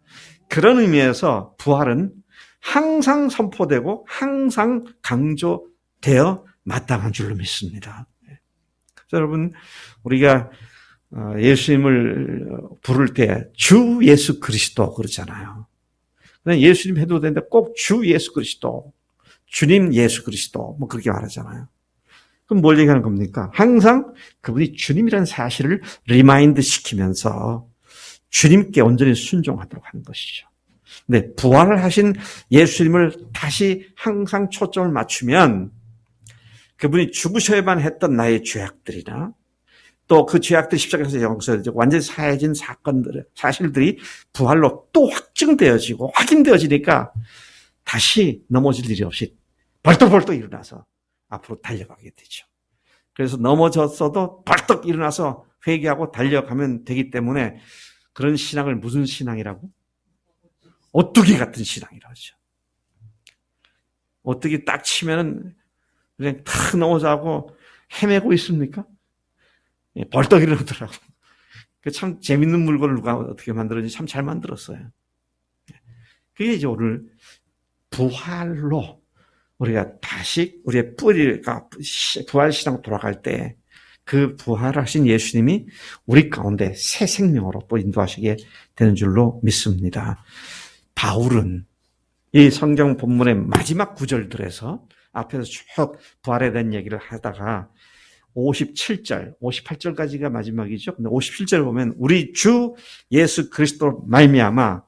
그런 의미에서 부활은 항상 선포되고 항상 강조되어 마땅한 줄로 믿습니다. 여러분, 우리가 예수님을 부를 때 주 예수 그리스도 그러잖아요. 그냥 예수님 해도 되는데 꼭 주 예수 그리스도, 주님 예수 그리스도 뭐 그렇게 말하잖아요. 그럼 뭘 얘기하는 겁니까? 항상 그분이 주님이라는 사실을 리마인드 시키면서 주님께 온전히 순종하도록 하는 것이죠. 근데 부활을 하신 예수님을 다시 항상 초점을 맞추면 그분이 죽으셔야만 했던 나의 죄악들이나 또 그 죄악들 십자가에서 용서되고 완전히 사해진 사실들이 부활로 또 확증되어지고 확인되어지니까 다시 넘어질 일이 없이 벌떡벌떡 일어나서 앞으로 달려가게 되죠. 그래서 넘어졌어도 벌떡 일어나서 회개하고 달려가면 되기 때문에 그런 신앙을 무슨 신앙이라고? 오뚜기 같은 신앙이라고 하죠. 오뚜기 딱 치면은 그냥 탁 넘어져고 헤매고 있습니까? 벌떡 일어나더라고. 참 재밌는 물건을 누가 어떻게 만들었는지 참 잘 만들었어요. 그게 이제 오늘 부활로 우리가 다시 우리의 뿌리가 부활신앙으로 돌아갈 때 그 부활하신 예수님이 우리 가운데 새 생명으로 또 인도하시게 되는 줄로 믿습니다. 바울은 이 성경 본문의 마지막 구절들에서 앞에서 쭉 부활에 대한 얘기를 하다가 57절, 58절까지가 마지막이죠. 근데 57절을 보면 우리 주 예수 그리스도로 말미암아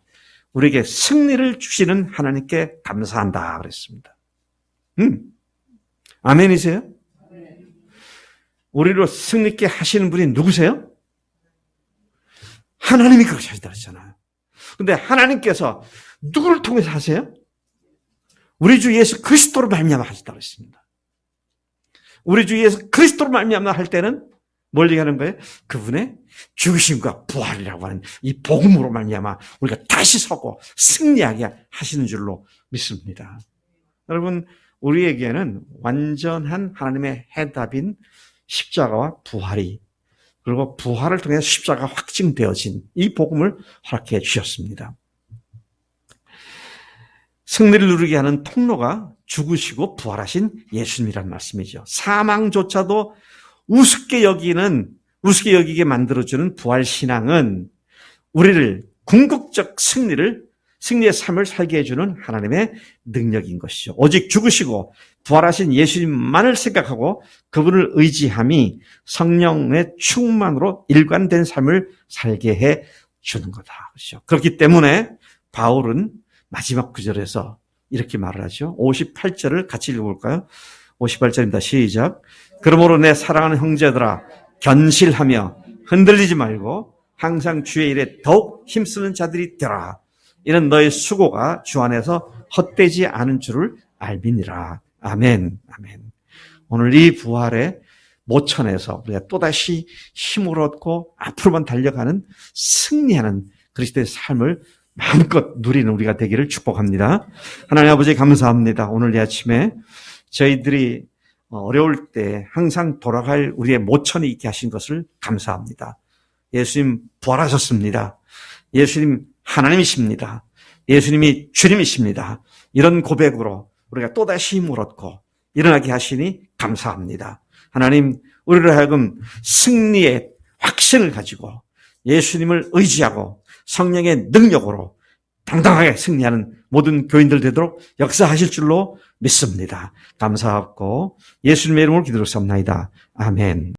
우리에게 승리를 주시는 하나님께 감사한다 그랬습니다. 아멘이세요? 우리로 승리있게 하시는 분이 누구세요? 하나님이 그렇게 하시다 그랬잖아요. 근데 하나님께서 누구를 통해서 하세요? 우리 주 예수 그리스도로 말미암아 하시다 그랬습니다. 우리 주 예수 그리스도로 말미암아 할 때는 뭘 얘기하는 거예요? 그분의 죽으심과 부활이라고 하는 이 복음으로 말미암아 우리가 다시 서고 승리하게 하시는 줄로 믿습니다. 여러분, 우리에게는 완전한 하나님의 해답인 십자가와 부활이, 그리고 부활을 통해 십자가가 확증되어진 이 복음을 허락해 주셨습니다. 승리를 누리게 하는 통로가 죽으시고 부활하신 예수님이란 말씀이죠. 사망조차도 우습게 여기게 만들어주는 부활신앙은 우리를 궁극적 승리의 삶을 살게 해주는 하나님의 능력인 것이죠. 오직 죽으시고 부활하신 예수님만을 생각하고 그분을 의지함이 성령의 충만으로 일관된 삶을 살게 해 주는 거다. 그렇죠. 그렇기 때문에 바울은 마지막 구절에서 이렇게 말을 하죠. 58절을 같이 읽어볼까요? 58절입니다. 시작. 그러므로 내 사랑하는 형제들아 견실하며 흔들리지 말고 항상 주의 일에 더욱 힘쓰는 자들이 되라. 이는 너의 수고가 주 안에서 헛되지 않은 줄을 알미니라. 아멘. 아멘. 오늘 이 부활의 모천에서 우리가 또다시 힘을 얻고 앞으로만 달려가는 승리하는 그리스도의 삶을 마음껏 누리는 우리가 되기를 축복합니다. 하나님 아버지 감사합니다. 오늘 이 아침에 저희들이 어려울 때 항상 돌아갈 우리의 모천이 있게 하신 것을 감사합니다. 예수님 부활하셨습니다. 예수님 하나님이십니다. 예수님이 주님이십니다. 이런 고백으로 우리가 또다시 힘을 얻고 일어나게 하시니 감사합니다. 하나님, 우리로 하여금 승리의 확신을 가지고 예수님을 의지하고 성령의 능력으로 당당하게 승리하는 모든 교인들 되도록 역사하실 줄로 믿습니다. 감사하고 예수님의 이름으로 기도를 쌉나이다. 아멘.